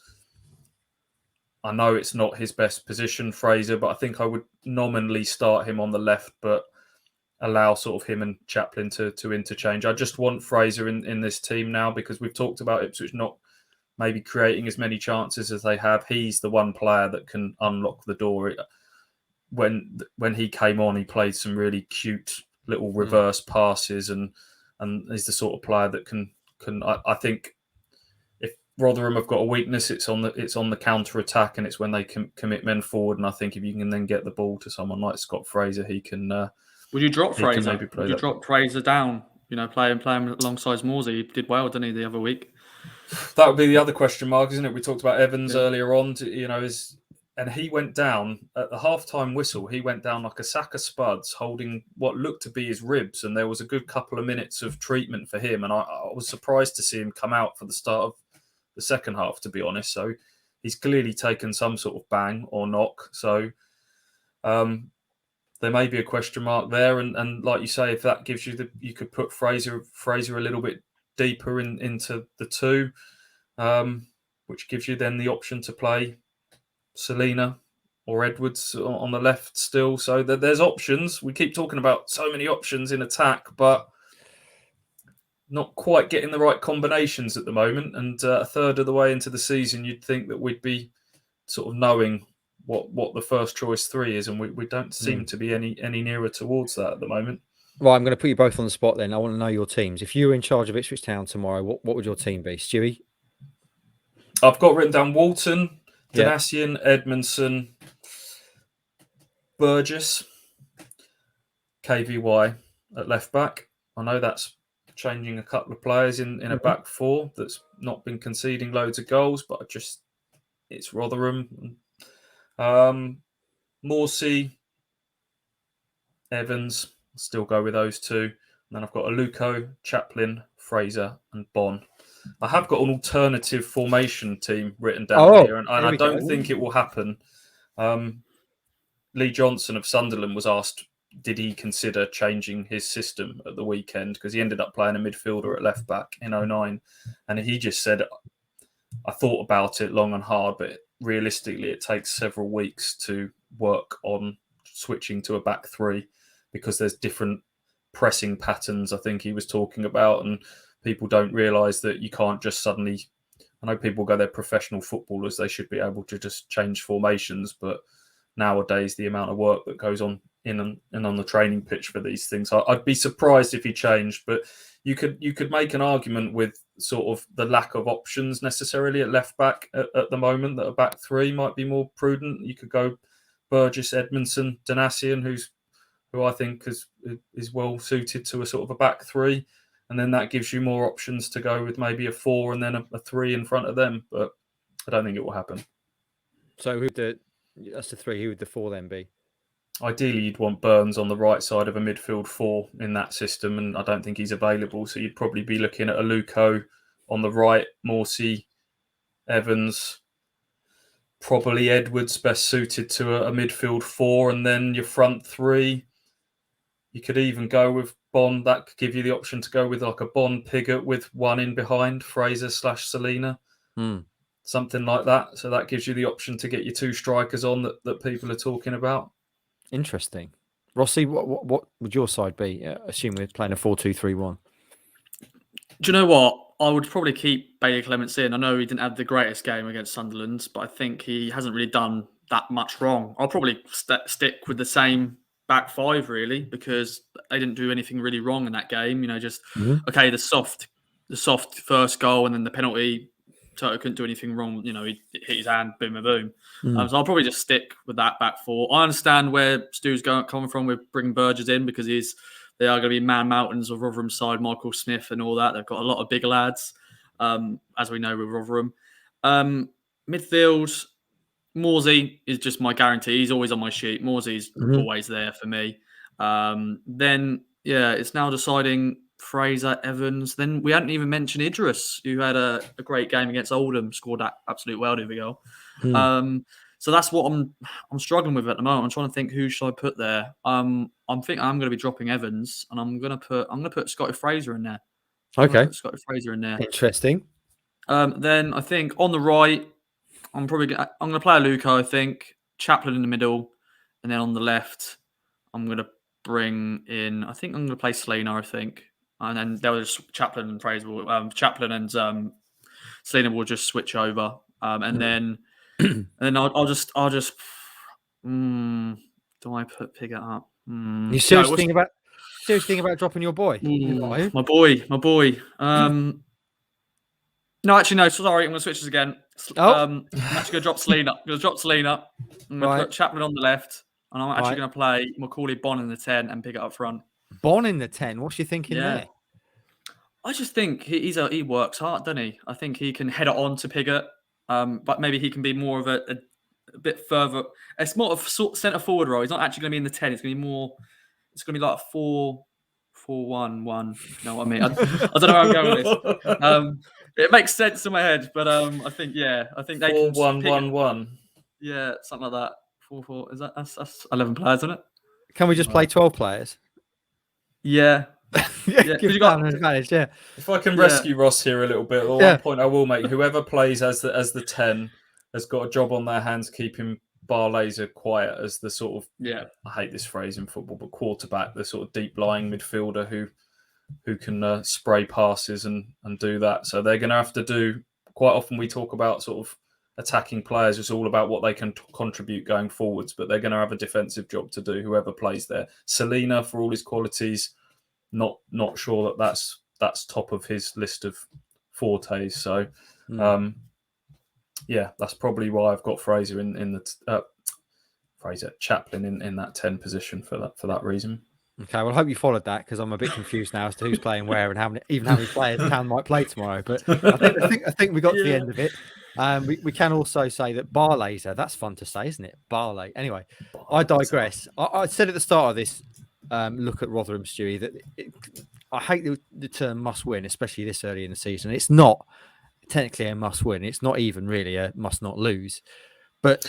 S2: I know it's not his best position, Fraser, but I think I would nominally start him on the left, but allow sort of him and Chaplin to interchange. I just want Fraser in this team now, because we've talked about Ipswich not maybe creating as many chances as they have. He's the one player that can unlock the door. When he came on, he played some really cute little reverse passes, and is the sort of player that can. I think if Rotherham have got a weakness, it's on the counter attack, and it's when they commit men forward. And I think if you can then get the ball to someone like Scott Fraser, he can.
S3: Would you drop Fraser? Would you drop Fraser down? Play him alongside Morsey. He did well, didn't he, the other week?
S2: That would be the other question mark, isn't it? We talked about Evans earlier on. And he went down at the halftime whistle. He went down like a sack of spuds, holding what looked to be his ribs, and there was a good couple of minutes of treatment for him. And I was surprised to see him come out for the start of the second half, to be honest. So he's clearly taken some sort of bang or knock. So there may be a question mark there. And like you say, if that gives you you could put Fraser a little bit deeper into the two, which gives you then the option to play Selina or Edwards on the left still. So there's options. We keep talking about so many options in attack, but not quite getting the right combinations at the moment. And a third of the way into the season, you'd think that we'd be sort of knowing what the first choice three is, and we don't seem to be any nearer towards that at the moment.
S1: Well, I'm going to put you both on the spot then. I want to know your teams. If you were in charge of Ipswich Town tomorrow, what would your team be? Stewie?
S2: I've got written down Walton, Danassian, Edmondson, Burgess, KVY at left back. I know that's changing a couple of players in a back four that's not been conceding loads of goals, but it's Rotherham. Morsey, Evans, still go with those two. And then I've got Aluko, Chaplin, Fraser, and Bonne. I have got an alternative formation team written down here, and I don't think it will happen. Lee Johnson of Sunderland was asked, did he consider changing his system at the weekend? Because he ended up playing a midfielder at left back in 2009. And he just said, I thought about it long and hard, but realistically, it takes several weeks to work on switching to a back three, because there's different pressing patterns, I think he was talking about, and people don't realise that you can't just suddenly. I know people go, they're professional footballers, they should be able to just change formations, but nowadays the amount of work that goes on in and on the training pitch for these things, I'd be surprised if he changed. But you could make an argument with sort of the lack of options necessarily at left back at the moment, that a back three might be more prudent. You could go Burgess, Edmondson, Danassian, who I think is well suited to a sort of a back three. And then that gives you more options to go with maybe a four and then a three in front of them. But I don't think it will happen.
S1: So that's the three. Who would the four then be?
S2: Ideally, you'd want Burns on the right side of a midfield four in that system, and I don't think he's available. So you'd probably be looking at Aluko on the right, Morsey, Evans, probably Edwards best suited to a midfield four, and then your front three. You could even go with Bonne. That could give you the option to go with like a Bonne Pigott with one in behind, Fraser/Selina. Something like that. So that gives you the option to get your two strikers on that people are talking about.
S1: Interesting. Rossi, what would your side be? Assume we're playing a 4-2-3-1.
S3: Do you know what? I would probably keep Bailey Clements in. I know he didn't have the greatest game against Sunderland, but I think he hasn't really done that much wrong. I'll probably stick with the same back five, really, because they didn't do anything really wrong in that game. Okay, the soft first goal and then the penalty, Toto couldn't do anything wrong. He hit his hand, boom, boom. So I'll probably just stick with that back four. I understand where Stu's coming from with bringing Burgess in, because they are going to be man mountains of Rotherham side, Michael Smith and all that. They've got a lot of big lads, as we know with Rotherham. Midfield, Morsey is just my guarantee. He's always on my sheet. Morsey's always there for me. Then it's now deciding Fraser, Evans. Then we hadn't even mentioned Idris, who had a great game against Oldham, scored that absolute world of a goal. So that's what I'm struggling with at the moment. I'm trying to think who should I put there. I'm thinking I'm going to be dropping Evans, and I'm going to put Scotty Fraser in there.
S1: Okay,
S3: Scotty Fraser in there.
S1: Interesting.
S3: Then I think on the right, I'm going to play Luca. I think Chaplin in the middle, and then on the left, I'm going to bring in. I think I'm going to play Selena. I think, and then there was Chaplin and Fraser. Chaplin and Selena will just switch over, and then I'll just. Do I put Piggott up?
S1: You serious thinking about dropping your boy?
S3: My boy. No, actually, no. Sorry, I'm going to switch this again. I'm actually going to drop Selena. I'm going to put Chaplin on the left, and I'm actually going to play Macauley Bonne in the 10 and Piggott up front.
S1: Bonne in the 10. What's you thinking there?
S3: I just think he works hard, doesn't he? I think he can head it on to Piggott, but maybe he can be more of a bit further. It's more of a centre forward role. He's not actually going to be in the 10. It's going to be more. It's going to be like a 4-4-1-1. You know what I mean? I don't know how I'm going with this. It makes sense in my head, but I think they
S2: 4-1-1-1.
S3: Yeah, something like that. 4-4. Is that's 11 players, isn't it?
S1: Can we just play 12 players?
S3: Yeah.
S1: Give you got an advantage, yeah.
S2: If I can rescue Ross here a little bit, the one point I will make: whoever plays as the 10 has got a job on their hands keeping Barlaser quiet as the sort of I hate this phrase in football, but quarterback, the sort of deep lying midfielder who can spray passes and do that. So they're going to have to do. Quite often we talk about sort of attacking players. It's all about what they can contribute going forwards, but they're going to have a defensive job to do. Whoever plays there, Selena, for all his qualities, not sure that's top of his list of fortes. So, that's probably why I've got Fraser in the Chaplin in that 10 position for that reason.
S1: Okay, well, I hope you followed that because I'm a bit confused now as to who's playing where and how many players Town might play tomorrow. But I think we got to the end of it. We can also say that Barlaser, that's fun to say, isn't it? Barley. Anyway, I digress. I said at the start of this look at Rotherham, Stewie, that I hate the term must win, especially this early in the season. It's not technically a must win. It's not even really a must not lose. But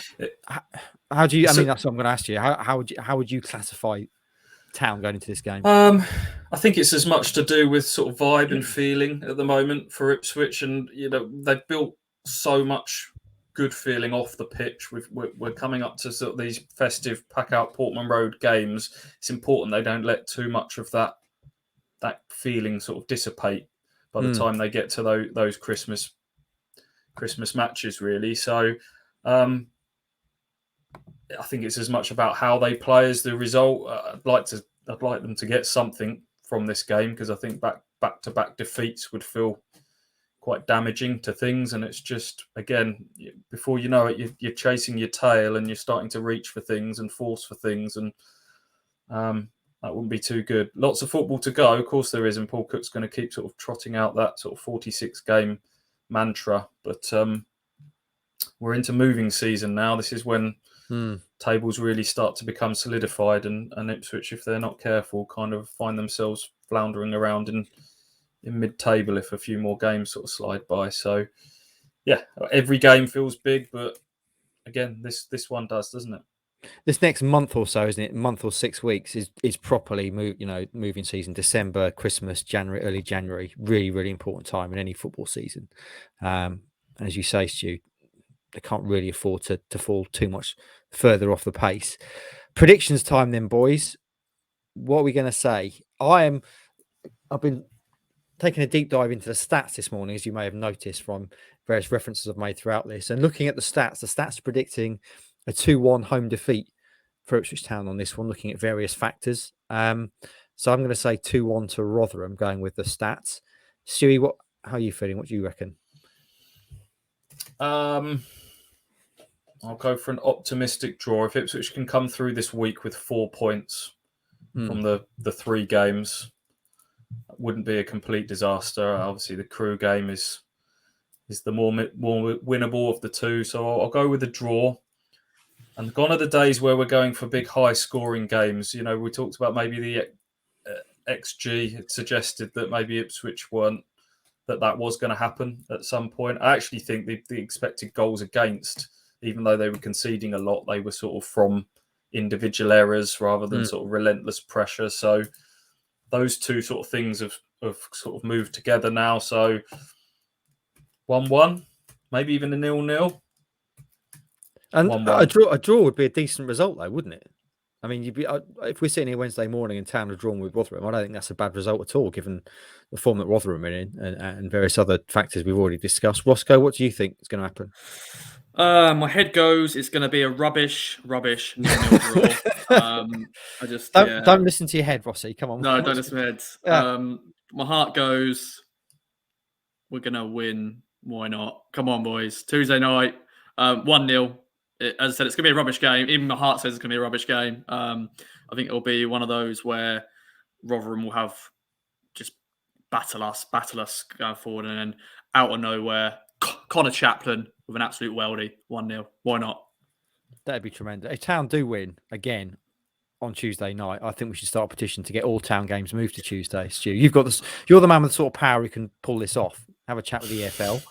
S1: how do you? I mean, that's what I'm going to ask you. How would you classify Town going into this game?
S2: I think it's as much to do with sort of vibe and feeling at the moment for Ipswich, and they've built so much good feeling off the pitch. We're coming up to sort of these festive pack out Portman Road games. It's important they don't let too much of that feeling sort of dissipate by the time they get to those Christmas matches, really. So I think it's as much about how they play as the result. I'd like them to get something from this game, because I think back-to-back defeats would feel quite damaging to things. And it's just, again, before you know it, you're chasing your tail and you're starting to reach for things and force for things, and that wouldn't be too good. Lots of football to go, of course there is, and Paul Cook's going to keep sort of trotting out that sort of 46-game mantra. But we're into moving season now. This is when tables really start to become solidified, and Ipswich, if they're not careful, kind of find themselves floundering around in mid-table if a few more games sort of slide by. So, yeah, every game feels big, but again, this one does, doesn't it?
S1: This next month or so, isn't it? Month or 6 weeks is properly moving season. December, Christmas, January, early January, really, really important time in any football season. As you say, Stu, they can't really afford to fall too much further off the pace. Predictions time then, boys. What are we going to say? I've been taking a deep dive into the stats this morning, as you may have noticed from various references I've made throughout this. And looking at the stats are predicting a 2-1 home defeat for Ipswich Town on this one, looking at various factors. So I'm going to say 2-1 to Rotherham, going with the stats. Stewie, how are you feeling? What do you reckon?
S2: I'll go for an optimistic draw. If Ipswich can come through this week with 4 points from the 3 games, it wouldn't be a complete disaster. Obviously, the Crewe game is the more winnable of the two. So I'll go with a draw. And gone are the days where we're going for big, high-scoring games. You know, we talked about maybe the XG had suggested that maybe Ipswich weren't, that was going to happen at some point. I actually think the expected goals against, even though they were conceding a lot, they were sort of from individual errors rather than sort of relentless pressure. So those two sort of things have sort of moved together now. So 1-1, maybe even a 0-0.
S1: And
S2: 1-1.
S1: a draw would be a decent result, though, wouldn't it? I mean, if we're sitting here Wednesday morning and Town have drawn with Rotherham, I don't think that's a bad result at all, given the form that Rotherham are in and various other factors we've already discussed. Roscoe, what do you think is going to happen?
S3: My head goes, it's going to be a rubbish 0-0 draw. I just
S1: don't listen to your head, Rossi. Come on.
S3: No, don't listen to my head. Yeah. My heart goes, we're going to win. Why not? Come on, boys. Tuesday night, 1-0. As I said, it's going to be a rubbish game. Even my heart says it's going to be a rubbish game. I think it'll be one of those where Rotherham will have just battle us going forward, and then out of nowhere, Connor Chaplin with an absolute weldy, 1-0. Why not?
S1: That'd be tremendous. If Town do win again on Tuesday night, I think we should start a petition to get all Town games moved to Tuesday. Stu, you're the man with the sort of power who can pull this off. Have a chat with the EFL,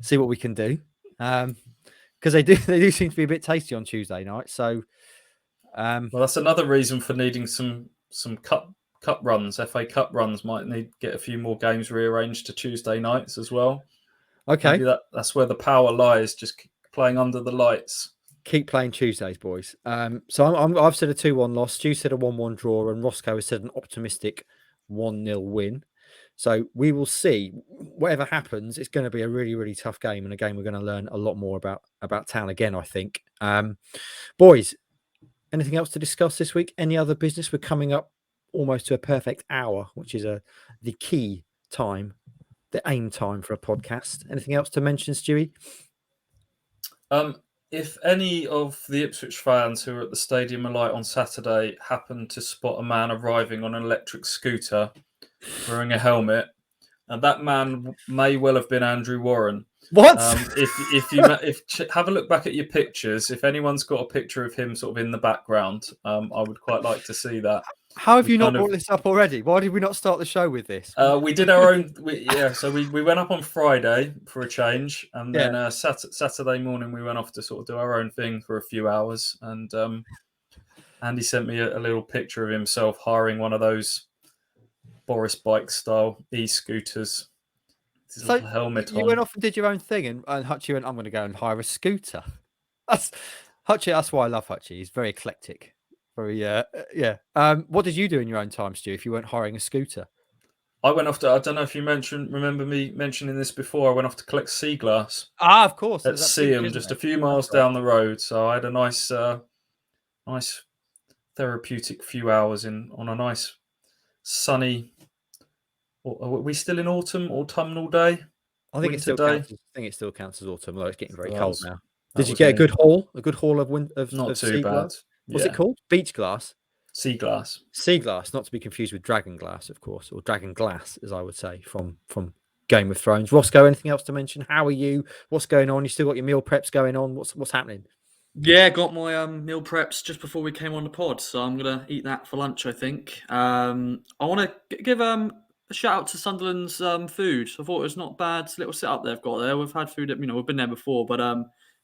S1: see what we can do. Because they do seem to be a bit tasty on Tuesday night. So,
S2: well, that's another reason for needing some cup runs. FA Cup runs might need to get a few more games rearranged to Tuesday nights as well.
S1: Okay,
S2: maybe that's where the power lies. Just playing under the lights.
S1: Keep playing Tuesdays, boys. So I've said a 2-1 loss. Stu said a 1-1 draw, and Roscoe has said an optimistic 1-0 win. So we will see. Whatever happens, it's going to be a really, really tough game, and a game we're going to learn a lot more about Town again, I think. Boys, anything else to discuss this week? Any other business? We're coming up almost to a perfect hour, which is the key time, the aim time for a podcast. Anything else to mention, Stewie?
S2: If any of the Ipswich fans who were at the Stadium of Light on Saturday happened to spot a man arriving on an electric scooter wearing a helmet, and that man may well have been Andrew Warren.
S1: What?
S2: If you have a look back at your pictures, if anyone's got a picture of him sort of in the background, I would quite like to see that.
S1: How have you not brought this up already? Why did we not start the show with this?
S2: We did our own. So we went up on Friday for a change, and then Saturday morning we went off to sort of do our own thing for a few hours. And Andy sent me a little picture of himself hiring one of those Boris Bike style e-scooters.
S1: So you went off and did your own thing, and Hutchie went, "I'm going to go and hire a scooter." That's why I love Hutchie. He's very eclectic. Very yeah. What did you do in your own time, Stu, if you weren't hiring a scooter?
S2: I went off to, I don't know if you remember me mentioning this before, I went off to collect sea glass.
S1: Of course.
S2: At Seaham, just a few miles down the road. So I had a nice therapeutic few hours on a nice sunny, are we still in autumnal day?
S1: I think it still counts as autumn, although it's getting very cold now. Did you
S2: get
S1: a good haul of
S2: not too bad.
S1: Glass? What's it called? Beach glass?
S2: Sea glass.
S1: Sea glass, not to be confused with dragon glass, of course, or dragon glass, as I would say, from Game of Thrones. Roscoe, anything else to mention? How are you? What's going on? You still got your meal preps going on? What's happening?
S3: Yeah, got my meal preps just before we came on the pod, so I'm gonna eat that for lunch, I think. I want to give a shout out to Sunderland's food. I thought it was not bad. Little setup they've got there. We've had food, we've been there before, but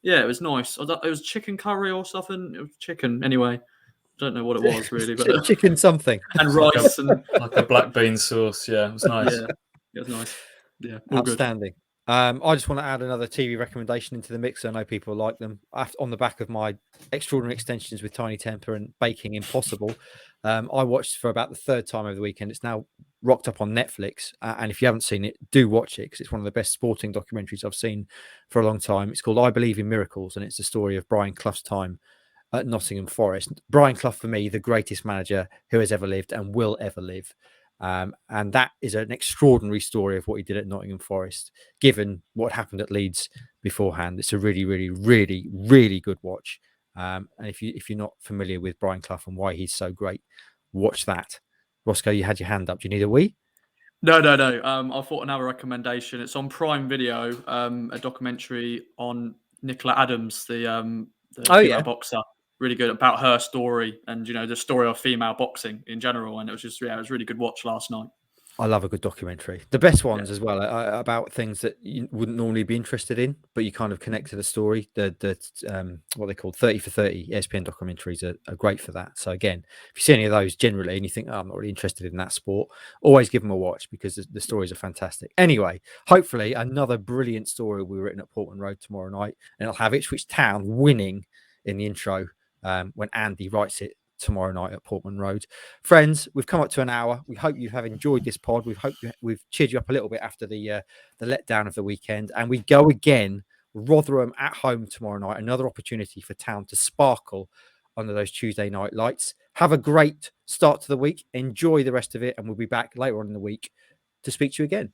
S3: yeah, it was nice. It was chicken curry or something. It was chicken anyway. Don't know what it was really, but
S1: chicken something
S3: and rice and
S2: like a black bean sauce. Yeah, it was nice.
S3: Yeah, it was nice. Yeah,
S1: outstanding. I just want to add another TV recommendation into the mix. I know people like them. On the back of my extraordinary extensions with Tiny Temper and Baking Impossible, I watched for about the third time over the weekend. It's now rocked up on Netflix, and if you haven't seen it, do watch it because it's one of the best sporting documentaries I've seen for a long time. It's called I Believe in Miracles, and it's the story of Brian Clough's time at Nottingham Forest. Brian Clough, for me, the greatest manager who has ever lived and will ever live. And that is an extraordinary story of what he did at Nottingham Forest, given what happened at Leeds beforehand. It's a really, really, really, really good watch. And if you're not familiar with Brian Clough and why he's so great, watch that. Roscoe, you had your hand up. Do you need a wee?
S3: No. I thought another recommendation. It's on Prime Video, a documentary on Nicola Adams, the boxer. really good about her story and, the story of female boxing in general. And it was just, it was really good watch last night.
S1: I love a good documentary. The best ones as well, about things that you wouldn't normally be interested in, but you kind of connect to the story. The what they call 30 for 30 ESPN documentaries are great for that. So again, if you see any of those generally and you think, I'm not really interested in that sport, always give them a watch because the stories are fantastic. Anyway, hopefully another brilliant story will be written at Portman Road tomorrow night, and it'll have Ipswich Town winning in the intro when Andy writes it tomorrow night at Portman Road. Friends, we've come up to an hour. We hope you have enjoyed this pod. We've cheered you up a little bit after the letdown of the weekend, and we go again. Rotherham at home tomorrow night. Another opportunity for Town to sparkle under those Tuesday night lights. Have a great start to the week. Enjoy the rest of it, and we'll be back later on in the week to speak to you again.